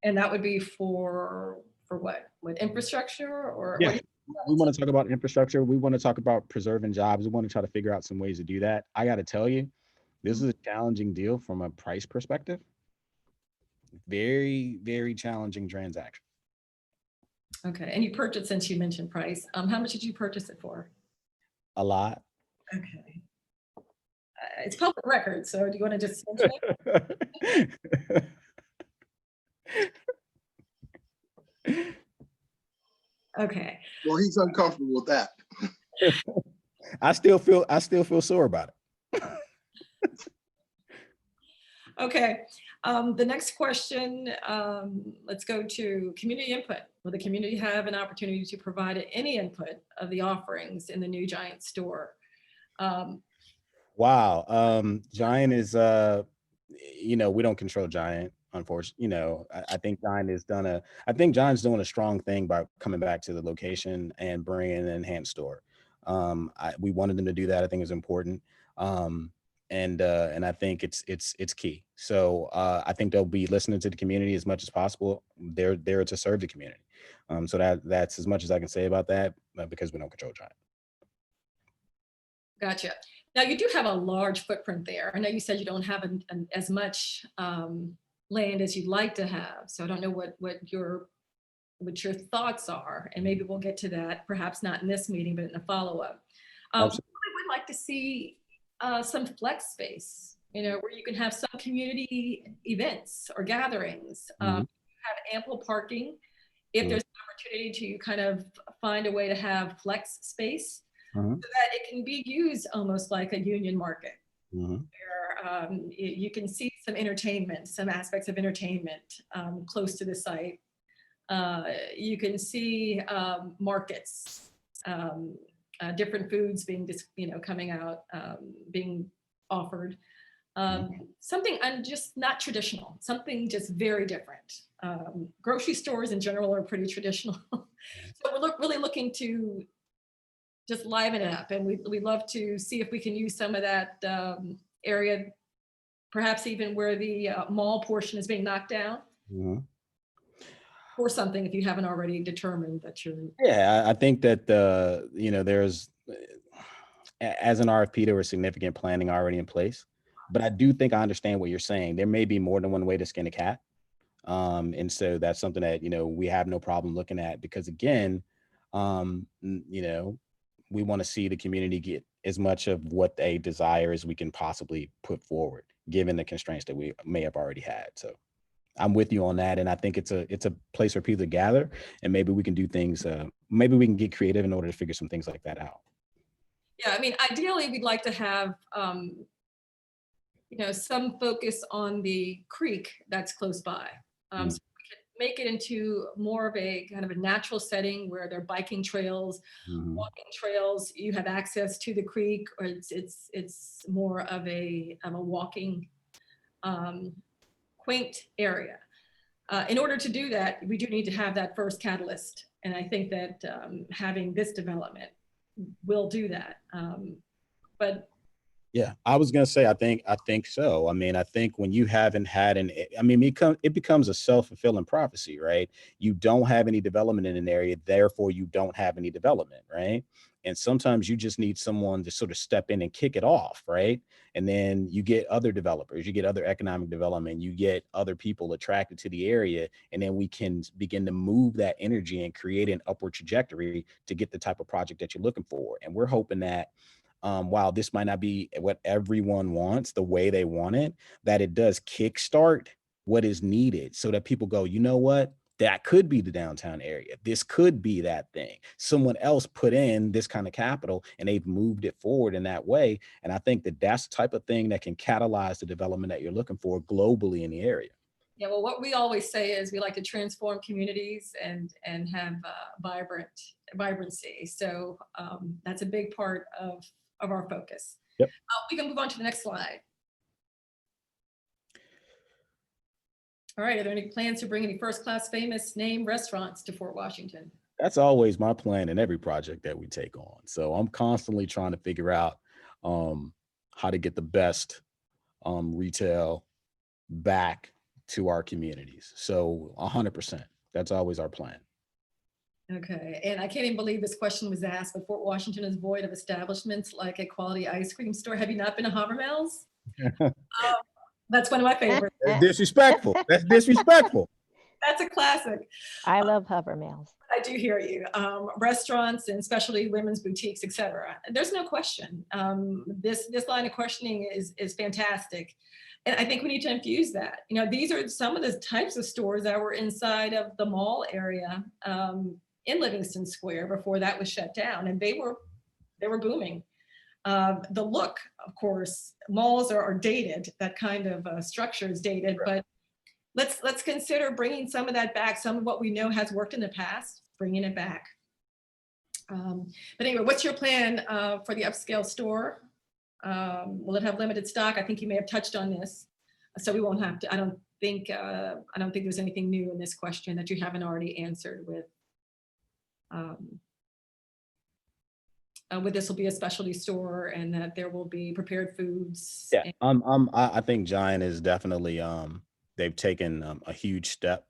And that would be for what? With infrastructure or? Yeah. We want to talk about infrastructure. We want to talk about preserving jobs. We want to try to figure out some ways to do that. I got to tell you, this is a challenging deal from a price perspective. Very, very challenging transaction. Okay, and you purchased, since you mentioned price, how much did you purchase it for? A lot. Okay. It's public record, so do you want to just mention it? Okay. Well, he's uncomfortable with that. I still feel sore about it. Okay. The next question, let's go to community input. Will the community have an opportunity to provide any input of the offerings in the new Giant store? Wow. Giant is, we don't control Giant, unfortunately. I think Giant's doing a strong thing by coming back to the location and bringing an enhanced store. We wanted them to do that. I think it's important. And I think it's key. So I think they'll be listening to the community as much as possible. They're there to serve the community. So that's as much as I can say about that, because we don't control Giant. Gotcha. Now you do have a large footprint there. I know you said you don't have as much land as you'd like to have. So I don't know what your thoughts are, and maybe we'll get to that, perhaps not in this meeting, but in a follow-up. I would like to see some flex space, where you can have some community events or gatherings, have ample parking. If there's an opportunity to kind of find a way to have flex space, so that it can be used almost like a union market, where you can see some entertainment, some aspects of entertainment close to the site. You can see markets, different foods being coming out, being offered. Something just not traditional, something just very different. Grocery stores in general are pretty traditional. So we're really looking to just liven it up, and we'd love to see if we can use some of that area, perhaps even where the mall portion is being knocked down. Or something, if you haven't already determined that you're. Yeah, I think that there's, as an RFP, there was significant planning already in place, but I do think I understand what you're saying. There may be more than one way to skin a cat. And so that's something that, we have no problem looking at, because again, we want to see the community get as much of what they desire as we can possibly put forward, given the constraints that we may have already had. So I'm with you on that. And I think it's a place for people to gather, and maybe we can do things, maybe we can get creative in order to figure some things like that out. Yeah, I mean, ideally we'd like to have, some focus on the creek that's close by. So we could make it into more of a kind of a natural setting where there are biking trails, walking trails. You have access to the creek, or it's more of a walking, quaint area. In order to do that, we do need to have that first catalyst. And I think that having this development will do that. But yeah, I was going to say, I think so. I mean, I think when you haven't had it becomes a self-fulfilling prophecy, right? You don't have any development in an area, therefore you don't have any development, right? And sometimes you just need someone to sort of step in and kick it off, right? And then you get other developers, you get other economic development, you get other people attracted to the area, and then we can begin to move that energy and create an upward trajectory to get the type of project that you're looking for. And we're hoping that while this might not be what everyone wants, the way they want it, that it does kickstart what is needed, so that people go, you know what? That could be the downtown area. This could be that thing. Someone else put in this kind of capital and they've moved it forward in that way. And I think that that's the type of thing that can catalyze the development that you're looking for globally in the area. yeah, well, what we always say is we like to transform communities and have vibrant vibrancy. So that's a big part of our focus. Yep. We can move on to the next slide. All right, are there any plans to bring any first-class famous name restaurants to Fort Washington? That's always my plan in every project that we take on. So I'm constantly trying to figure out how to get the best retail back to our communities. So 100%, that's always our plan. Okay, and I can't even believe this question was asked, but Fort Washington is void of establishments like a quality ice cream store. Have you not been to Havermel's? That's one of my favorites. That's disrespectful. That's disrespectful. That's a classic. I love Havermel's. I do hear you. Restaurants and specialty women's boutiques, etc. There's no question. This line of questioning is fantastic. And I think we need to infuse that. You know, these are some of the types of stores that were inside of the mall area in Livingston Square before that was shut down, and they were booming. The look, of course, malls are dated. That kind of structure is dated, but let's consider bringing some of that back. Some of what we know has worked in the past, bringing it back. But anyway, what's your plan for the upscale store? Will it have limited stock? I think you may have touched on this, so we won't have to. I don't think there's anything new in this question that you haven't already answered with. This will be a specialty store, and that there will be prepared foods. Yeah, I think Giant is definitely they've taken a huge step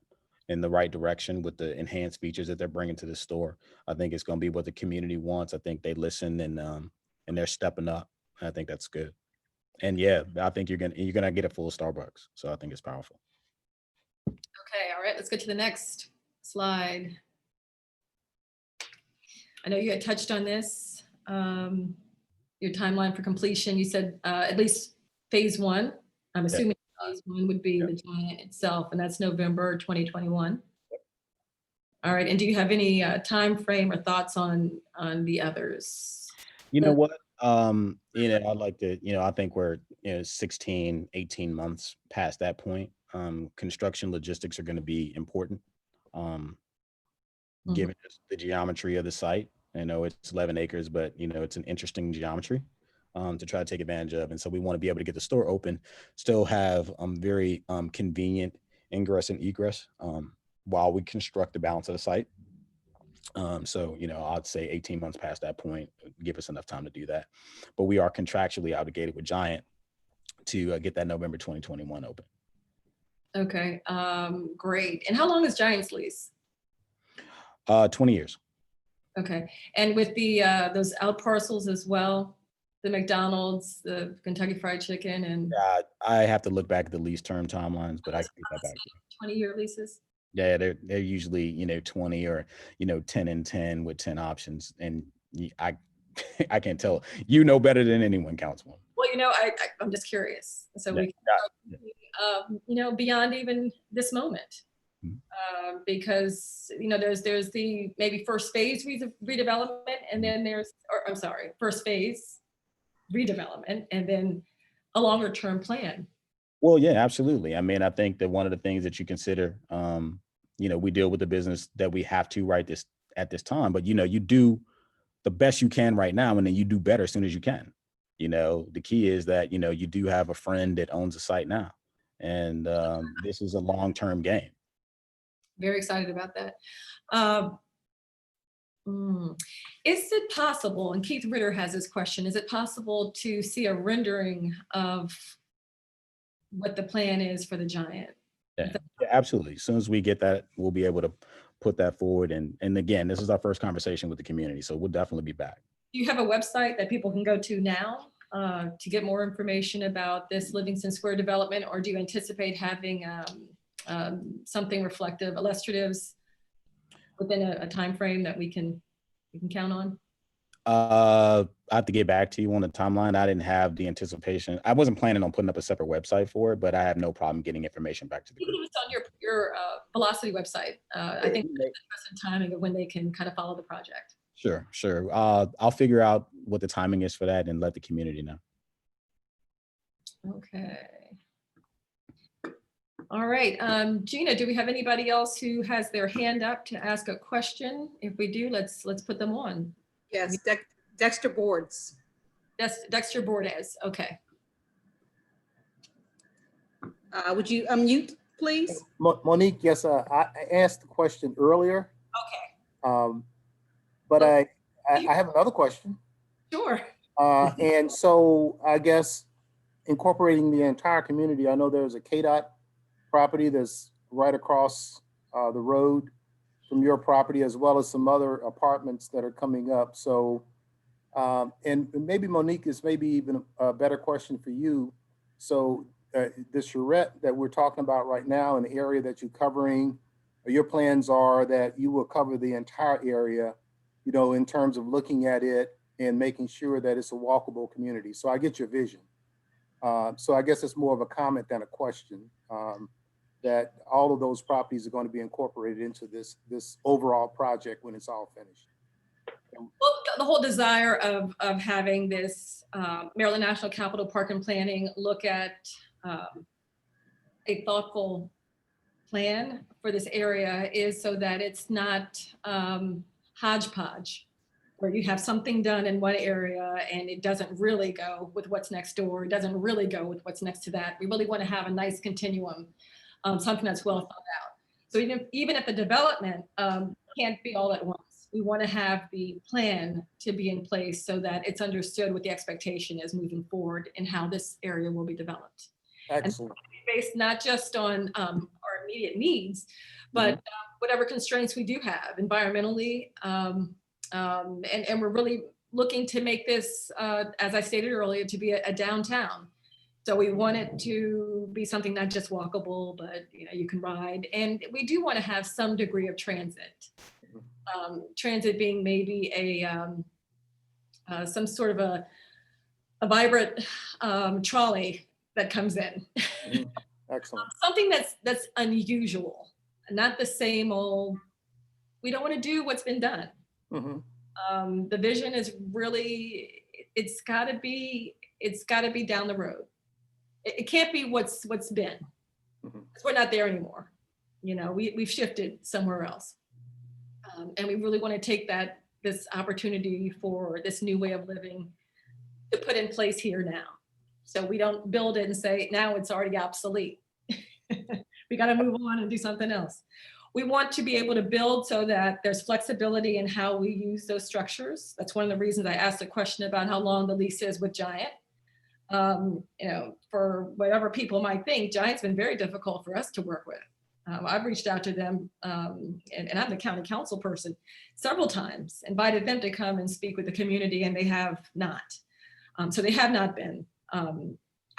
in the right direction with the enhanced features that they're bringing to the store. I think it's going to be what the community wants. I think they listen and they're stepping up. I think that's good. And yeah, I think you're gonna get a full Starbucks. So I think it's powerful. Okay, all right, let's go to the next slide. I know you had touched on this. Your timeline for completion, you said at least phase one. I'm assuming phase one would be the Giant itself, and that's November 2021. All right, and do you have any time frame or thoughts on the others? You know what? I'd like to, I think we're 16, 18 months past that point. Construction logistics are going to be important. Given the geometry of the site. I know it's 11 acres, but it's an interesting geometry to try to take advantage of. And so we want to be able to get the store open, still have very convenient ingress and egress while we construct the balance of the site. So, I'd say 18 months past that point, give us enough time to do that. But we are contractually obligated with Giant to get that November 2021 open. Okay, great. And how long is Giant's lease? 20 years. Okay, and with the those out parcels as well, the McDonald's, the Kentucky Fried Chicken, and I have to look back at the lease term timelines, but I can get that back. 20-year leases. Yeah, they're usually 20 or 10 and 10 with 10 options, and I can't tell. You know better than anyone, Councilwoman. Well, I'm just curious, so we can beyond even this moment. Because there's the maybe first phase redevelopment, and then first phase redevelopment, and then a longer term plan. Well, yeah, absolutely. I mean, I think that one of the things that you consider, we deal with the business that we have to at this time, but you do the best you can right now, and then you do better as soon as you can. The key is that you do have a friend that owns a site now, and this is a long-term game. Very excited about that. Is it possible, and Keith Ritter has this question, is it possible to see a rendering of what the plan is for the Giant? Yeah, absolutely. As soon as we get that, we'll be able to put that forward. And again, this is our first conversation with the community, so we'll definitely be back. Do you have a website that people can go to now to get more information about this Livingston Square development, or do you anticipate having something reflective, illustratives within a time frame that we can count on? I have to get back to you on the timeline. I didn't have the anticipation. I wasn't planning on putting up a separate website for it, but I have no problem getting information back to the group. It's on your Velocity website. I think there's the timing of when they can kind of follow the project. Sure. I'll figure out what the timing is for that and let the community know. Okay. All right, Gina, do we have anybody else who has their hand up to ask a question? If we do, let's put them on. Yes, Dexter Boards. Dexter Bordes, okay. Would you unmute, please? Monique, yes, I asked the question earlier, Okay, but I have another question. sure. And so I guess incorporating the entire community, I know there's a KDOT property that's right across the road from your property, as well as some other apartments that are coming up. So, and maybe Monique, is maybe even a better question for you. So the charrette that we're talking about right now in the area that you're covering, your plans are that you will cover the entire area, you know, in terms of looking at it and making sure that it's a walkable community. So I get your vision. So I guess it's more of a comment than a question, that all of those properties are going to be incorporated into this overall project when it's all finished. Well, the whole desire of having this Maryland National Capital Park and Planning look at a thoughtful plan for this area is so that it's not hodgepodge, where you have something done in one area and it doesn't really go with what's next door. It doesn't really go with what's next to that. We really want to have a nice continuum, something that's well thought out. So even if the development can't be all at once, we want to have the plan to be in place so that it's understood what the expectation is moving forward and how this area will be developed. Excellent. And based not just on our immediate needs, but whatever constraints we do have environmentally. And we're really looking to make this, as I stated earlier, to be a downtown. So we want it to be something not just walkable, but you can ride. And we do want to have some degree of transit. Transit being maybe some sort of a vibrant trolley that comes in. Excellent. Something that's unusual, not the same old. We don't want to do what's been done. The vision is really, it's got to be down the road. It can't be what's been. Because we're not there anymore. We've shifted somewhere else. And we really want to take this opportunity for this new way of living to put in place here now. So we don't build it and say, now it's already obsolete. We got to move on and do something else. We want to be able to build so that there's flexibility in how we use those structures. That's one of the reasons I asked a question about how long the lease is with Giant. For whatever people might think, Giant's been very difficult for us to work with. I've reached out to them, and I'm the county council person, several times, invited them to come and speak with the community, and they have not. So they have not been.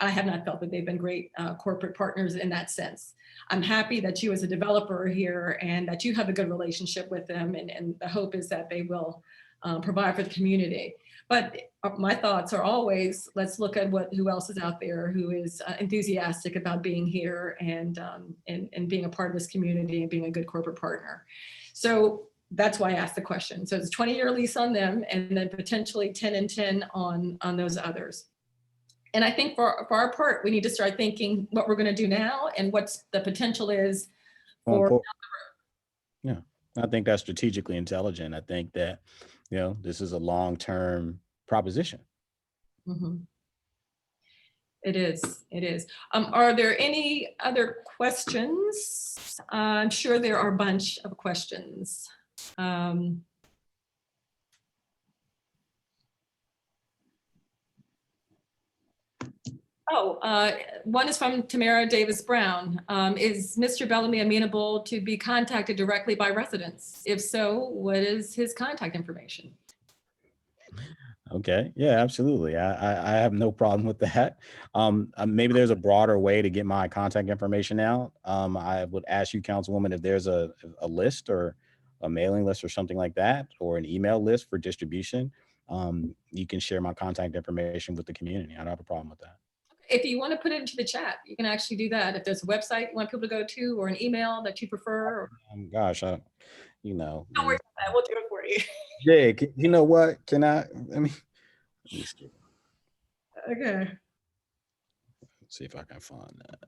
I have not felt that they've been great corporate partners in that sense. I'm happy that you as a developer are here and that you have a good relationship with them, and the hope is that they will provide for the community. But my thoughts are always, let's look at who else is out there who is enthusiastic about being here and being a part of this community and being a good corporate partner. So that's why I asked the question. So it's a 20-year lease on them and then potentially 10 and 10 on those others. And I think for our part, we need to start thinking what we're going to do now and what's the potential is for. Yeah, I think that's strategically intelligent. I think that, this is a long-term proposition. It is. It is. Are there any other questions? I'm sure there are a bunch of questions. One is from Tamara Davis Brown. Is Mr. Bellamy amenable to be contacted directly by residents? If so, what is his contact information? Okay, yeah, absolutely. I have no problem with that. Maybe there's a broader way to get my contact information out. I would ask you, Councilwoman, if there's a list or a mailing list or something like that, or an email list for distribution. You can share my contact information with the community. I don't have a problem with that. If you want to put it into the chat, you can actually do that. If there's a website you want people to go to or an email that you prefer. Gosh, Don't worry about that. We'll do it for you. Yeah, you know what? Let me see. Okay. Let's see if I can find that.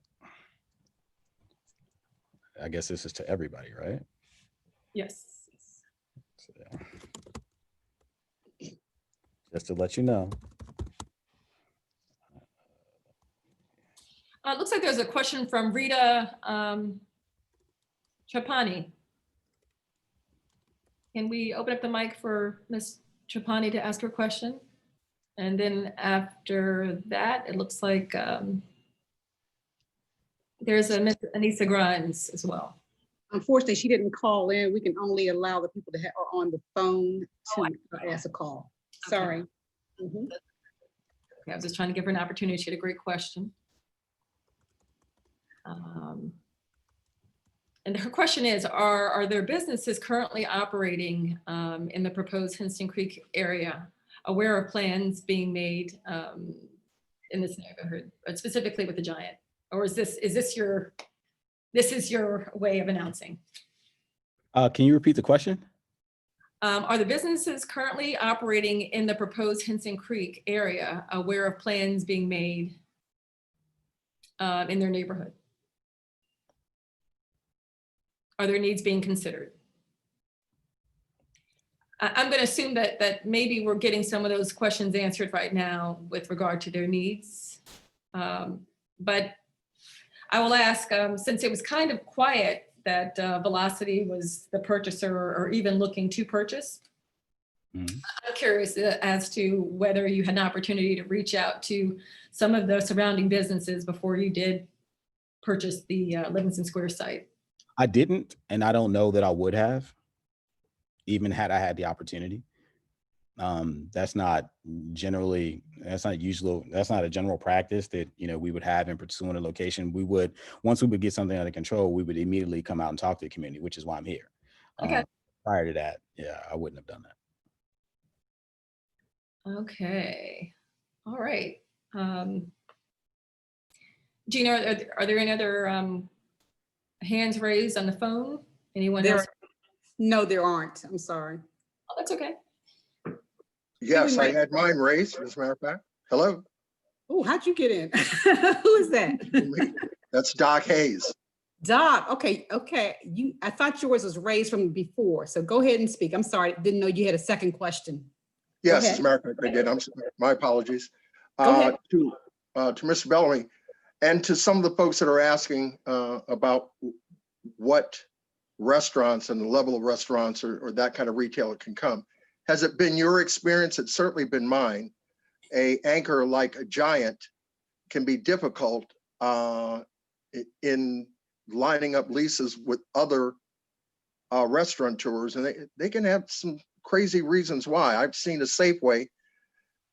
I guess this is to everybody, right? Yes. So, just to let you know. It looks like there's a question from Rita Trapani. Can we open up the mic for Ms. Trapani to ask her question? And then after that, it looks like there's a Ms. Anissa Grimes as well. Unfortunately, she didn't call in. We can only allow the people that are on the phone to ask a call. Sorry. Mhm. Okay, I was just trying to give her an opportunity. She had a great question. And her question is, are there businesses currently operating in the proposed Hinston Creek area, aware of plans being made in this neighborhood, but specifically with the Giant? Or is this your way of announcing? Can you repeat the question? Are the businesses currently operating in the proposed Hinston Creek area aware of plans being made in their neighborhood? Are their needs being considered? I'm going to assume that maybe we're getting some of those questions answered right now with regard to their needs. But I will ask, since it was kind of quiet that Velocity was the purchaser or even looking to purchase, I'm curious as to whether you had an opportunity to reach out to some of the surrounding businesses before you did purchase the Livingston Square site. I didn't, and I don't know that I would have, even had I had the opportunity. That's not usual. That's not a general practice that, we would have in pursuing a location. Once we would get something under control, we would immediately come out and talk to the community, which is why I'm here. Okay. Prior to that, yeah, I wouldn't have done that. Okay. All right. Gina, are there any other hands raised on the phone? Anyone else? No, there aren't. I'm sorry. Oh, that's okay. Yes, I had mine raised, as a matter of fact. Hello, Oh, how'd you get in? Who is that? that's Doc Hayes. Doc, okay. I thought yours was raised from before, so go ahead and speak. I'm sorry, didn't know you had a second question. Yes, ahead. as a matter of fact, I did. My apologies. Go ahead. To Mr. Bellamy and to some of the folks that are asking about what restaurants and the level of restaurants or that kind of retail it can come. Has it been your experience? It's certainly been mine. A anchor like a Giant can be difficult in lining up leases with other restaurateurs, and they can have some crazy reasons why. I've seen a Safeway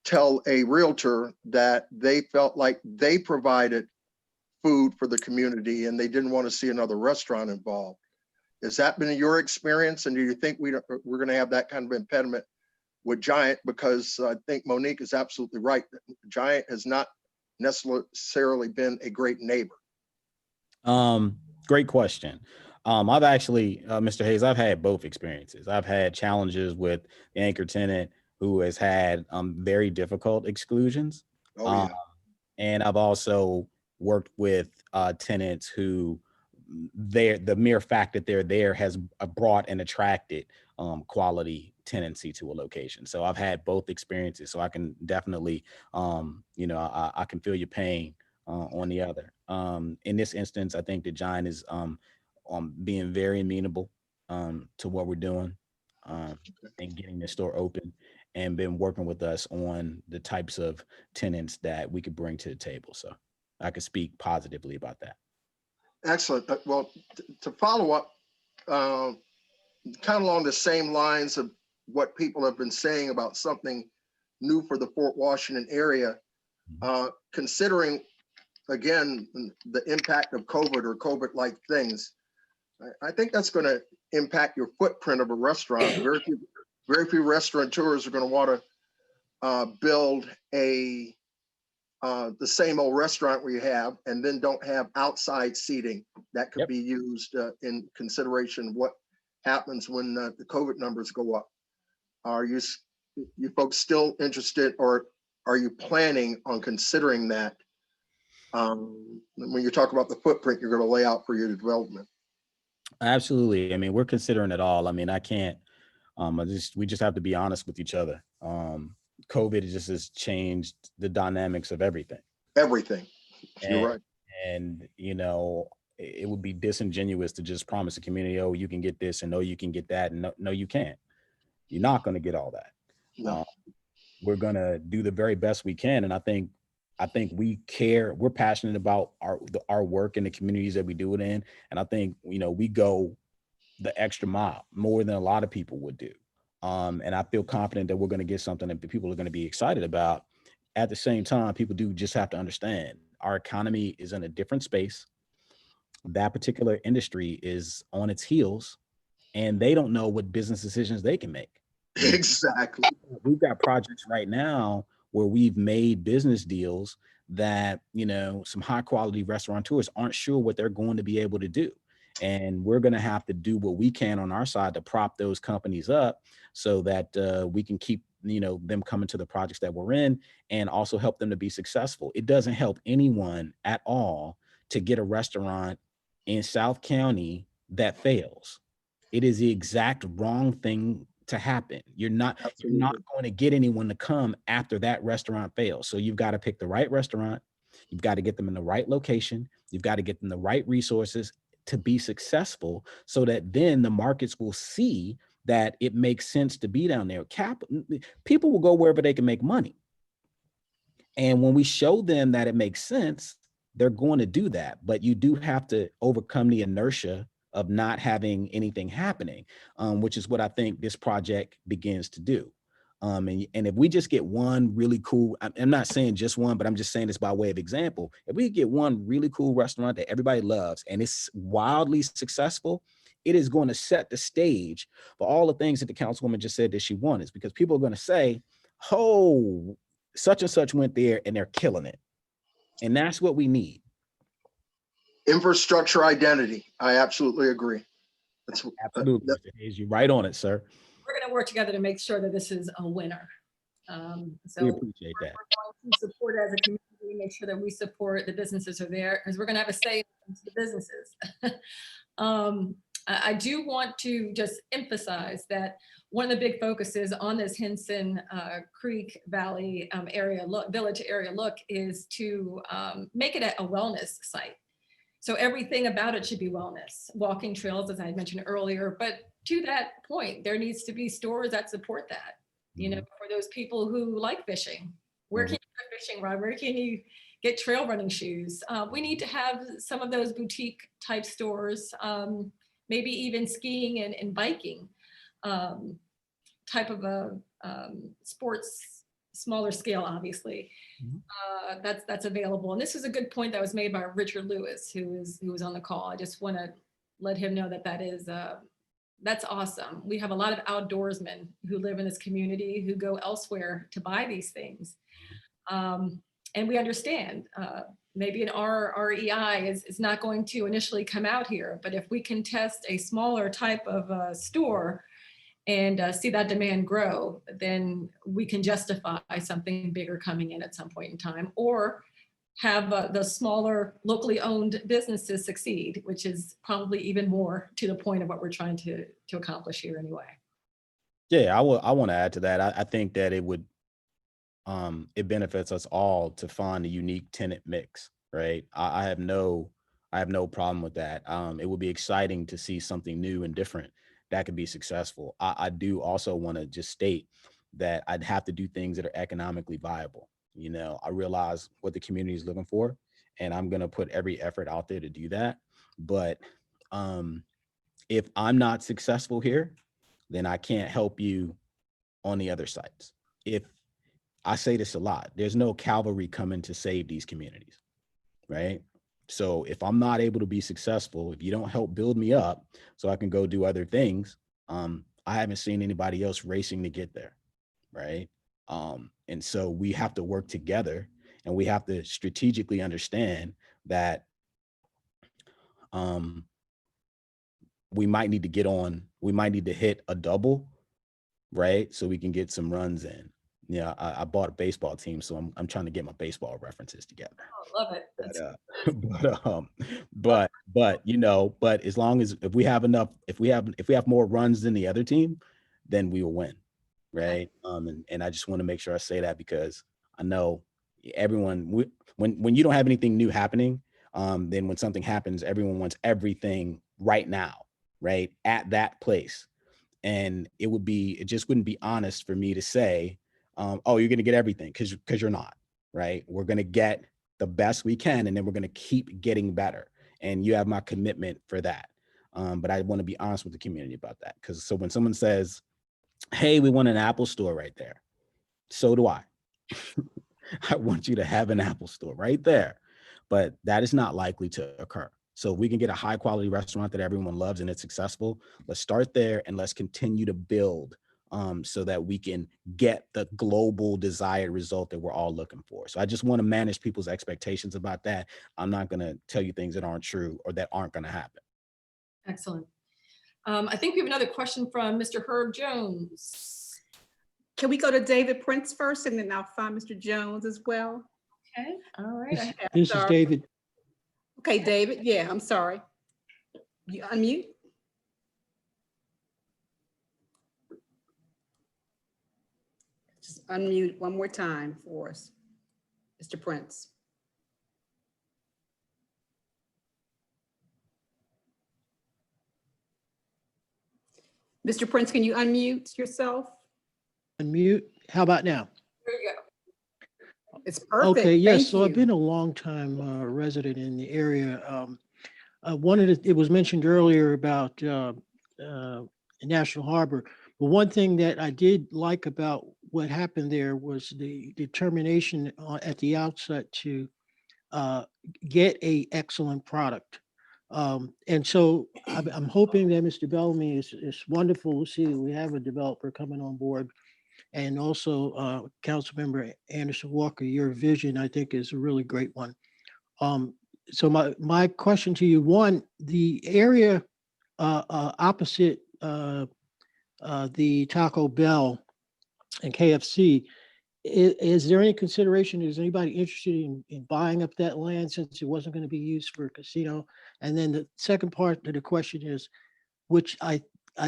tell a realtor that they felt like they provided food for the community and they didn't want to see another restaurant involved. Has that been your experience? And do you think we're going to have that kind of impediment with Giant? Because I think Monique is absolutely right. Giant has not necessarily been a great neighbor. Great question. I've actually, Mr. Hayes, I've had both experiences. I've had challenges with the anchor tenant who has had very difficult exclusions. Oh, yeah. And I've also worked with tenants who the mere fact that they're there has brought and attracted quality tenancy to a location. So I've had both experiences. So I can definitely, I can feel your pain on the other. In this instance, I think the Giant is being very amenable to what we're doing and getting the store open, and been working with us on the types of tenants that we could bring to the table. So I could speak positively about that. Excellent. Well, to follow up, kind of along the same lines of what people have been saying about something new for the Fort Washington area, considering, again, the impact of COVID or COVID-like things, I think that's going to impact your footprint of a restaurant. Very few restaurateurs are going to want to build the same old restaurant we have and then don't have outside seating that could be used in consideration of what happens when the COVID numbers go up. Are you folks still interested, or are you planning on considering that when you talk about the footprint you're going to lay out for your development? Absolutely. I mean, we're considering it all. I mean, I can't, we just have to be honest with each other. COVID just has changed the dynamics of everything. Everything. You're And, right. and, you know, it would be disingenuous to just promise the community, oh, you can get this and no, you can get that. And no, no, you can't. You're not going to get all that. No. We're going to do the very best we can. And I think we care, we're passionate about our work in the communities that we do it in. And I think, you know, we go the extra mile more than a lot of people would do. And I feel confident that we're going to get something that people are going to be excited about. At the same time, people do just have to understand our economy is in a different space. That particular industry is on its heels and they don't know what business decisions they can make. Exactly. We've got projects right now where we've made business deals that, you know, some high quality restaurateurs aren't sure what they're going to be able to do. And we're going to have to do what we can on our side to prop those companies up so that we can keep, you know, them coming to the projects that we're in and also help them to be successful. It doesn't help anyone at all to get a restaurant in South County that fails. It is the exact wrong thing to happen. You're not going to get anyone to come after that restaurant fails. So you've got to pick the right restaurant. You've got to get them in the right location. You've got to get them the right resources to be successful so that then the markets will see that it makes sense to be down there. People will go wherever they can make money. And when we show them that it makes sense, they're going to do that. But you do have to overcome the inertia of not having anything happening, which is what I think this project begins to do. And if we just get one really cool, I'm not saying just one, but I'm just saying this by way of example. If we get one really cool restaurant that everybody loves and it's wildly successful, it is going to set the stage for all the things that the councilwoman just said that she wants, because people are going to say, oh, such and such went there and they're killing it. And that's what we need. Infrastructure identity. I absolutely agree. Absolutely. Mr. Hayes, you're right on it, sir. We're going to work together to make sure that this is a winner. So We appreciate that. we're going to support as a community, make sure that we support the businesses are there because we're going to have a say in the businesses. I do want to just emphasize that one of the big focuses on this Henson Creek Valley village area look is to make it a wellness site. So everything about it should be wellness, walking trails, as I mentioned earlier. But to that point, there needs to be stores that support that. You know, for those people who like fishing, where can you get a fishing rod? Where can you get trail running shoes? We need to have some of those boutique type stores, maybe even skiing and biking type of a sports, smaller scale, obviously. That's available. And this is a good point that was made by Richard Lewis, who was on the call. I just want to let him know that that's awesome. We have a lot of outdoorsmen who live in this community who go elsewhere to buy these things. And we understand maybe an REI is not going to initially come out here, but if we can test a smaller type of store and see that demand grow, then we can justify something bigger coming in at some point in time, or have the smaller locally owned businesses succeed, which is probably even more to the point of what we're trying to accomplish here anyway. Yeah, I want to add to that. I think that it would, it benefits us all to find a unique tenant mix, right? I have no problem with that. It would be exciting to see something new and different that could be successful. I do also want to just state that I'd have to do things that are economically viable. You know, I realize what the community is looking for, and I'm going to put every effort out there to do that. But if I'm not successful here, then I can't help you on the other sites. If I say this a lot, there's no cavalry coming to save these communities, right? So if I'm not able to be successful, if you don't help build me up so I can go do other things, I haven't seen anybody else racing to get there, right? And so we have to work together, and we have to strategically understand that we might need to hit a double, right? So we can get some runs in. Yeah, I bought a baseball team, so I'm trying to get my baseball references together. Oh, love it. But, That's- but as long as if we have enough, if we have more runs than the other team, then we will win, right? And I just want to make sure I say that because I know everyone when you don't have anything new happening, then when something happens, everyone wants everything right now, right at that place, and it just wouldn't be honest for me to say, oh, you're going to get everything because you're not, right? We're going to get the best we can, and then we're going to keep getting better. And you have my commitment for that. But I want to be honest with the community about that. Because so when someone says, hey, we want an Apple store right there, so do I. I want you to have an Apple store right there. But that is not likely to occur. So if we can get a high quality restaurant that everyone loves and it's successful, let's start there and let's continue to build so that we can get the global desired result that we're all looking for. So I just want to manage people's expectations about that. I'm not going to tell you things that aren't true or that aren't going to happen. Excellent. I think we have another question from Mr. Herb Jones. Can we go to David Prince first, and then I'll find Mr. Jones as well? Okay, all right. This is David. Okay, David, yeah, I'm sorry. You unmute? Just unmute one more time for us, Mr. Prince. Mr. Prince, can you unmute yourself? Unmute. How about now? There you go. It's perfect. Okay, yes. Thank So I've you. been a long time resident in the area. It was mentioned earlier about National Harbor. But one thing that I did like about what happened there was the determination at the outset to get a excellent product. And so I'm hoping that Mr. Bellamy is wonderful to see that we have a developer coming on board. And also Councilmember Anderson-Walker, your vision, I think, is a really great one. So my question to you, one, the area opposite the Taco Bell and KFC, is there any consideration, is anybody interested in buying up that land since it wasn't going to be used for a casino? And then the second part of the question is, which I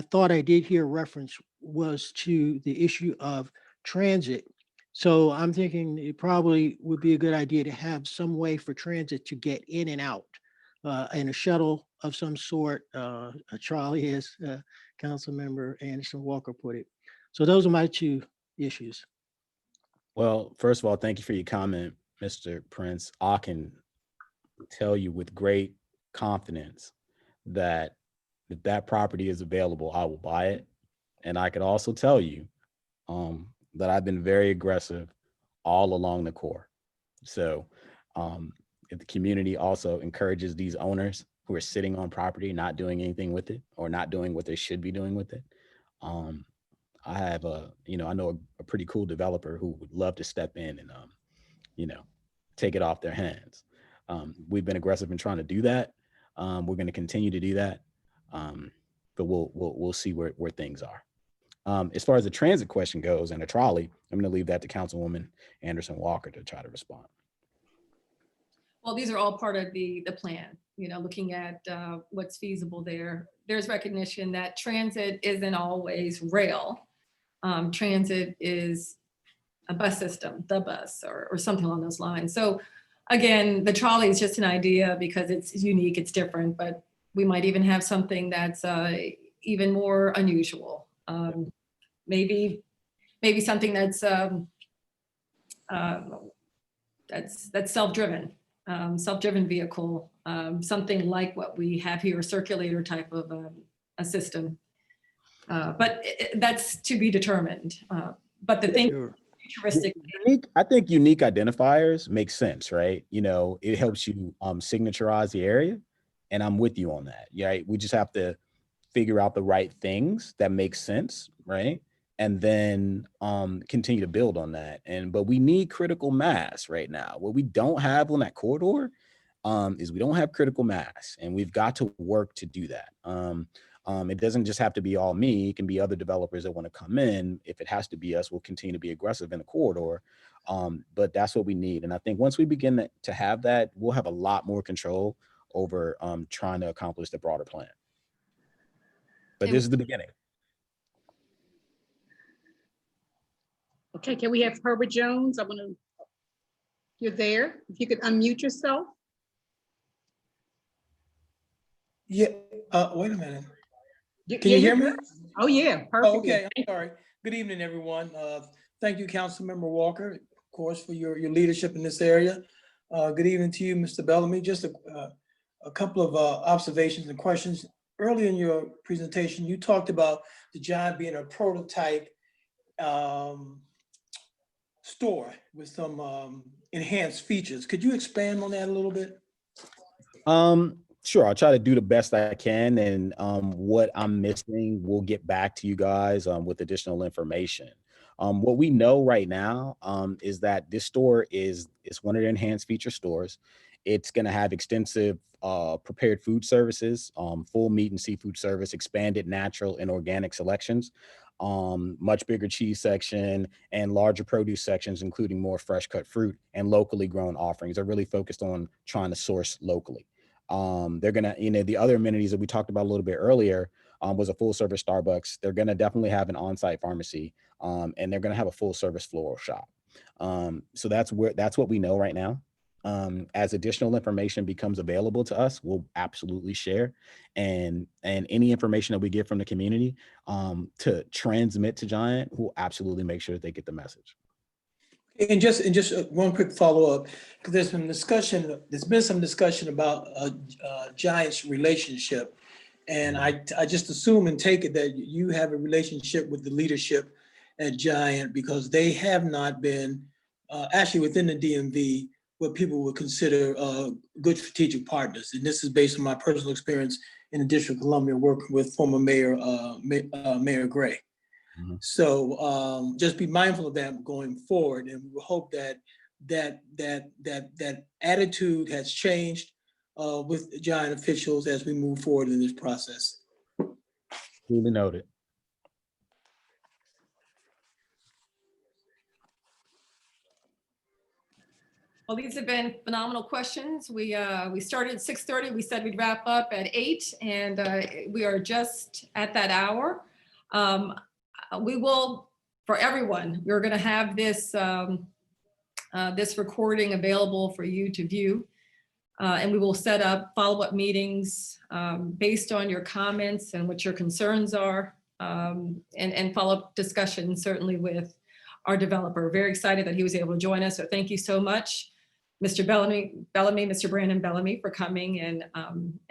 thought I did hear reference, was to the issue of transit. So I'm thinking it probably would be a good idea to have some way for transit to get in and out, and a shuttle of some sort, a trolley, as Councilmember Anderson-Walker put it. So those are my two issues. Well, first of all, thank you for your comment, Mr. Prince. I can tell you with great confidence that if that property is available, I will buy it. And I could also tell you that I've been very aggressive all along the core. So if the community also encourages these owners who are sitting on property, not doing anything with it or not doing what they should be doing with it, I have I know a pretty cool developer who would love to step in and, take it off their hands. We've been aggressive in trying to do that. We're going to continue to do that. But we'll see where things are. As far as the transit question goes and the trolley, I'm going to leave that to Councilwoman Anderson-Walker to try to respond. Well, these are all part of the plan, looking at what's feasible there. There's recognition that transit isn't always rail. Transit is a bus system, the bus, or something along those lines. So again, the trolley is just an idea because it's unique, it's different, but we might even have something that's even more unusual. Maybe something that's self-driven, self-driven vehicle, something like what we have here, a circulator type of a system. But that's to be determined. But the thing, Sure. futuristic. I think unique identifiers make sense, right? It helps you signaturize the area, and I'm with you on that. Yeah, right? We just have to figure out the right things that make sense, right? And then continue to build on that. But we need critical mass right now. What we don't have on that corridor is we don't have critical mass, and we've got to work to do that. It doesn't just have to be all me. It can be other developers that want to come in. If it has to be us, we'll continue to be aggressive in the corridor. But that's what we need. And I think once we begin to have that, we'll have a lot more control over trying to accomplish the broader plan. But this is the beginning. Okay, can we have Herbert Jones? You're there. If you could unmute yourself. Yeah, wait a minute. Can you hear me? Oh, yeah, Oh, perfect. okay, I'm sorry. Good evening, everyone. Thank you, Councilmember Walker, of course, for your leadership in this area. Good evening to you, Mr. Bellamy. Just a couple of observations and questions. Early in your presentation, you talked about the Giant being a prototype store with some enhanced features. Could you expand on that a little bit? Sure, I'll try to do the best I can, and what I'm missing, we'll get back to you guys with additional information. What we know right now is that this store is one of the enhanced feature stores. It's going to have extensive prepared food services, full meat and seafood service, expanded natural and organic selections, much bigger cheese section, and larger produce sections, including more fresh cut fruit and locally grown offerings. They're really focused on trying to source locally. They're gonna, the other amenities that we talked about a little bit earlier was a full service Starbucks. They're gonna definitely have an on-site pharmacy, and they're gonna have a full service floral shop. So that's what we know right now. As additional information becomes available to us, we'll absolutely share, and any information that we get from the community to transmit to Giant, we'll absolutely make sure that they get the message. And just one quick follow-up, because there's been some discussion about Giant's relationship. And I just assume and take it that you have a relationship with the leadership at Giant, because they have not been actually within the DMV what people would consider good strategic partners. And this is based on my personal experience in the District of Columbia, working with former Mayor Gray. Mm-hmm. So just be mindful of that going forward, and we hope that attitude has changed with Giant officials as we move forward in this process. Duly noted. Well, these have been phenomenal questions. We started at 6:30. We said we'd wrap up at 8, and we are just at that hour. We will, for everyone, we're going to have this this recording available for you to view, and we will set up follow-up meetings based on your comments and what your concerns are, and follow-up discussions certainly with our developer. Very excited that he was able to join us. So thank you so much, Mr. Bellamy, Mr. Brandon Bellamy, for coming and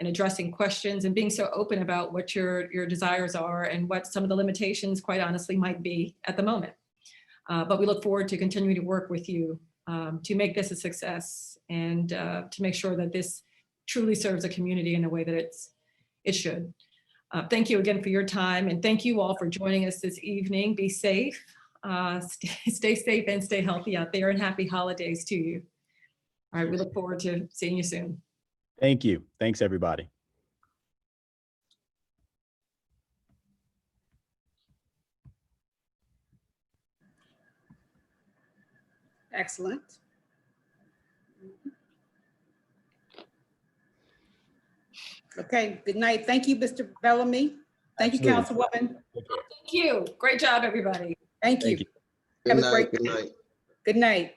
addressing questions and being so open about what your desires are and what some of the limitations, quite honestly, might be at the moment. But we look forward to continuing to work with you to make this a success and to make sure that this truly serves the community in the way that it should. Thank you again for your time, and thank you all for joining us this evening. Be safe, stay safe and stay healthy out there, and happy holidays to you. All right, we look forward to seeing you soon. Thank you. Thanks, everybody. Excellent. Okay, good night. Thank you, Mr. Bellamy. Thank you, Absolutely. Councilwoman. Thank you. Great job, everybody. Thank you. Thank you. Have Good a night, great good night. Good night.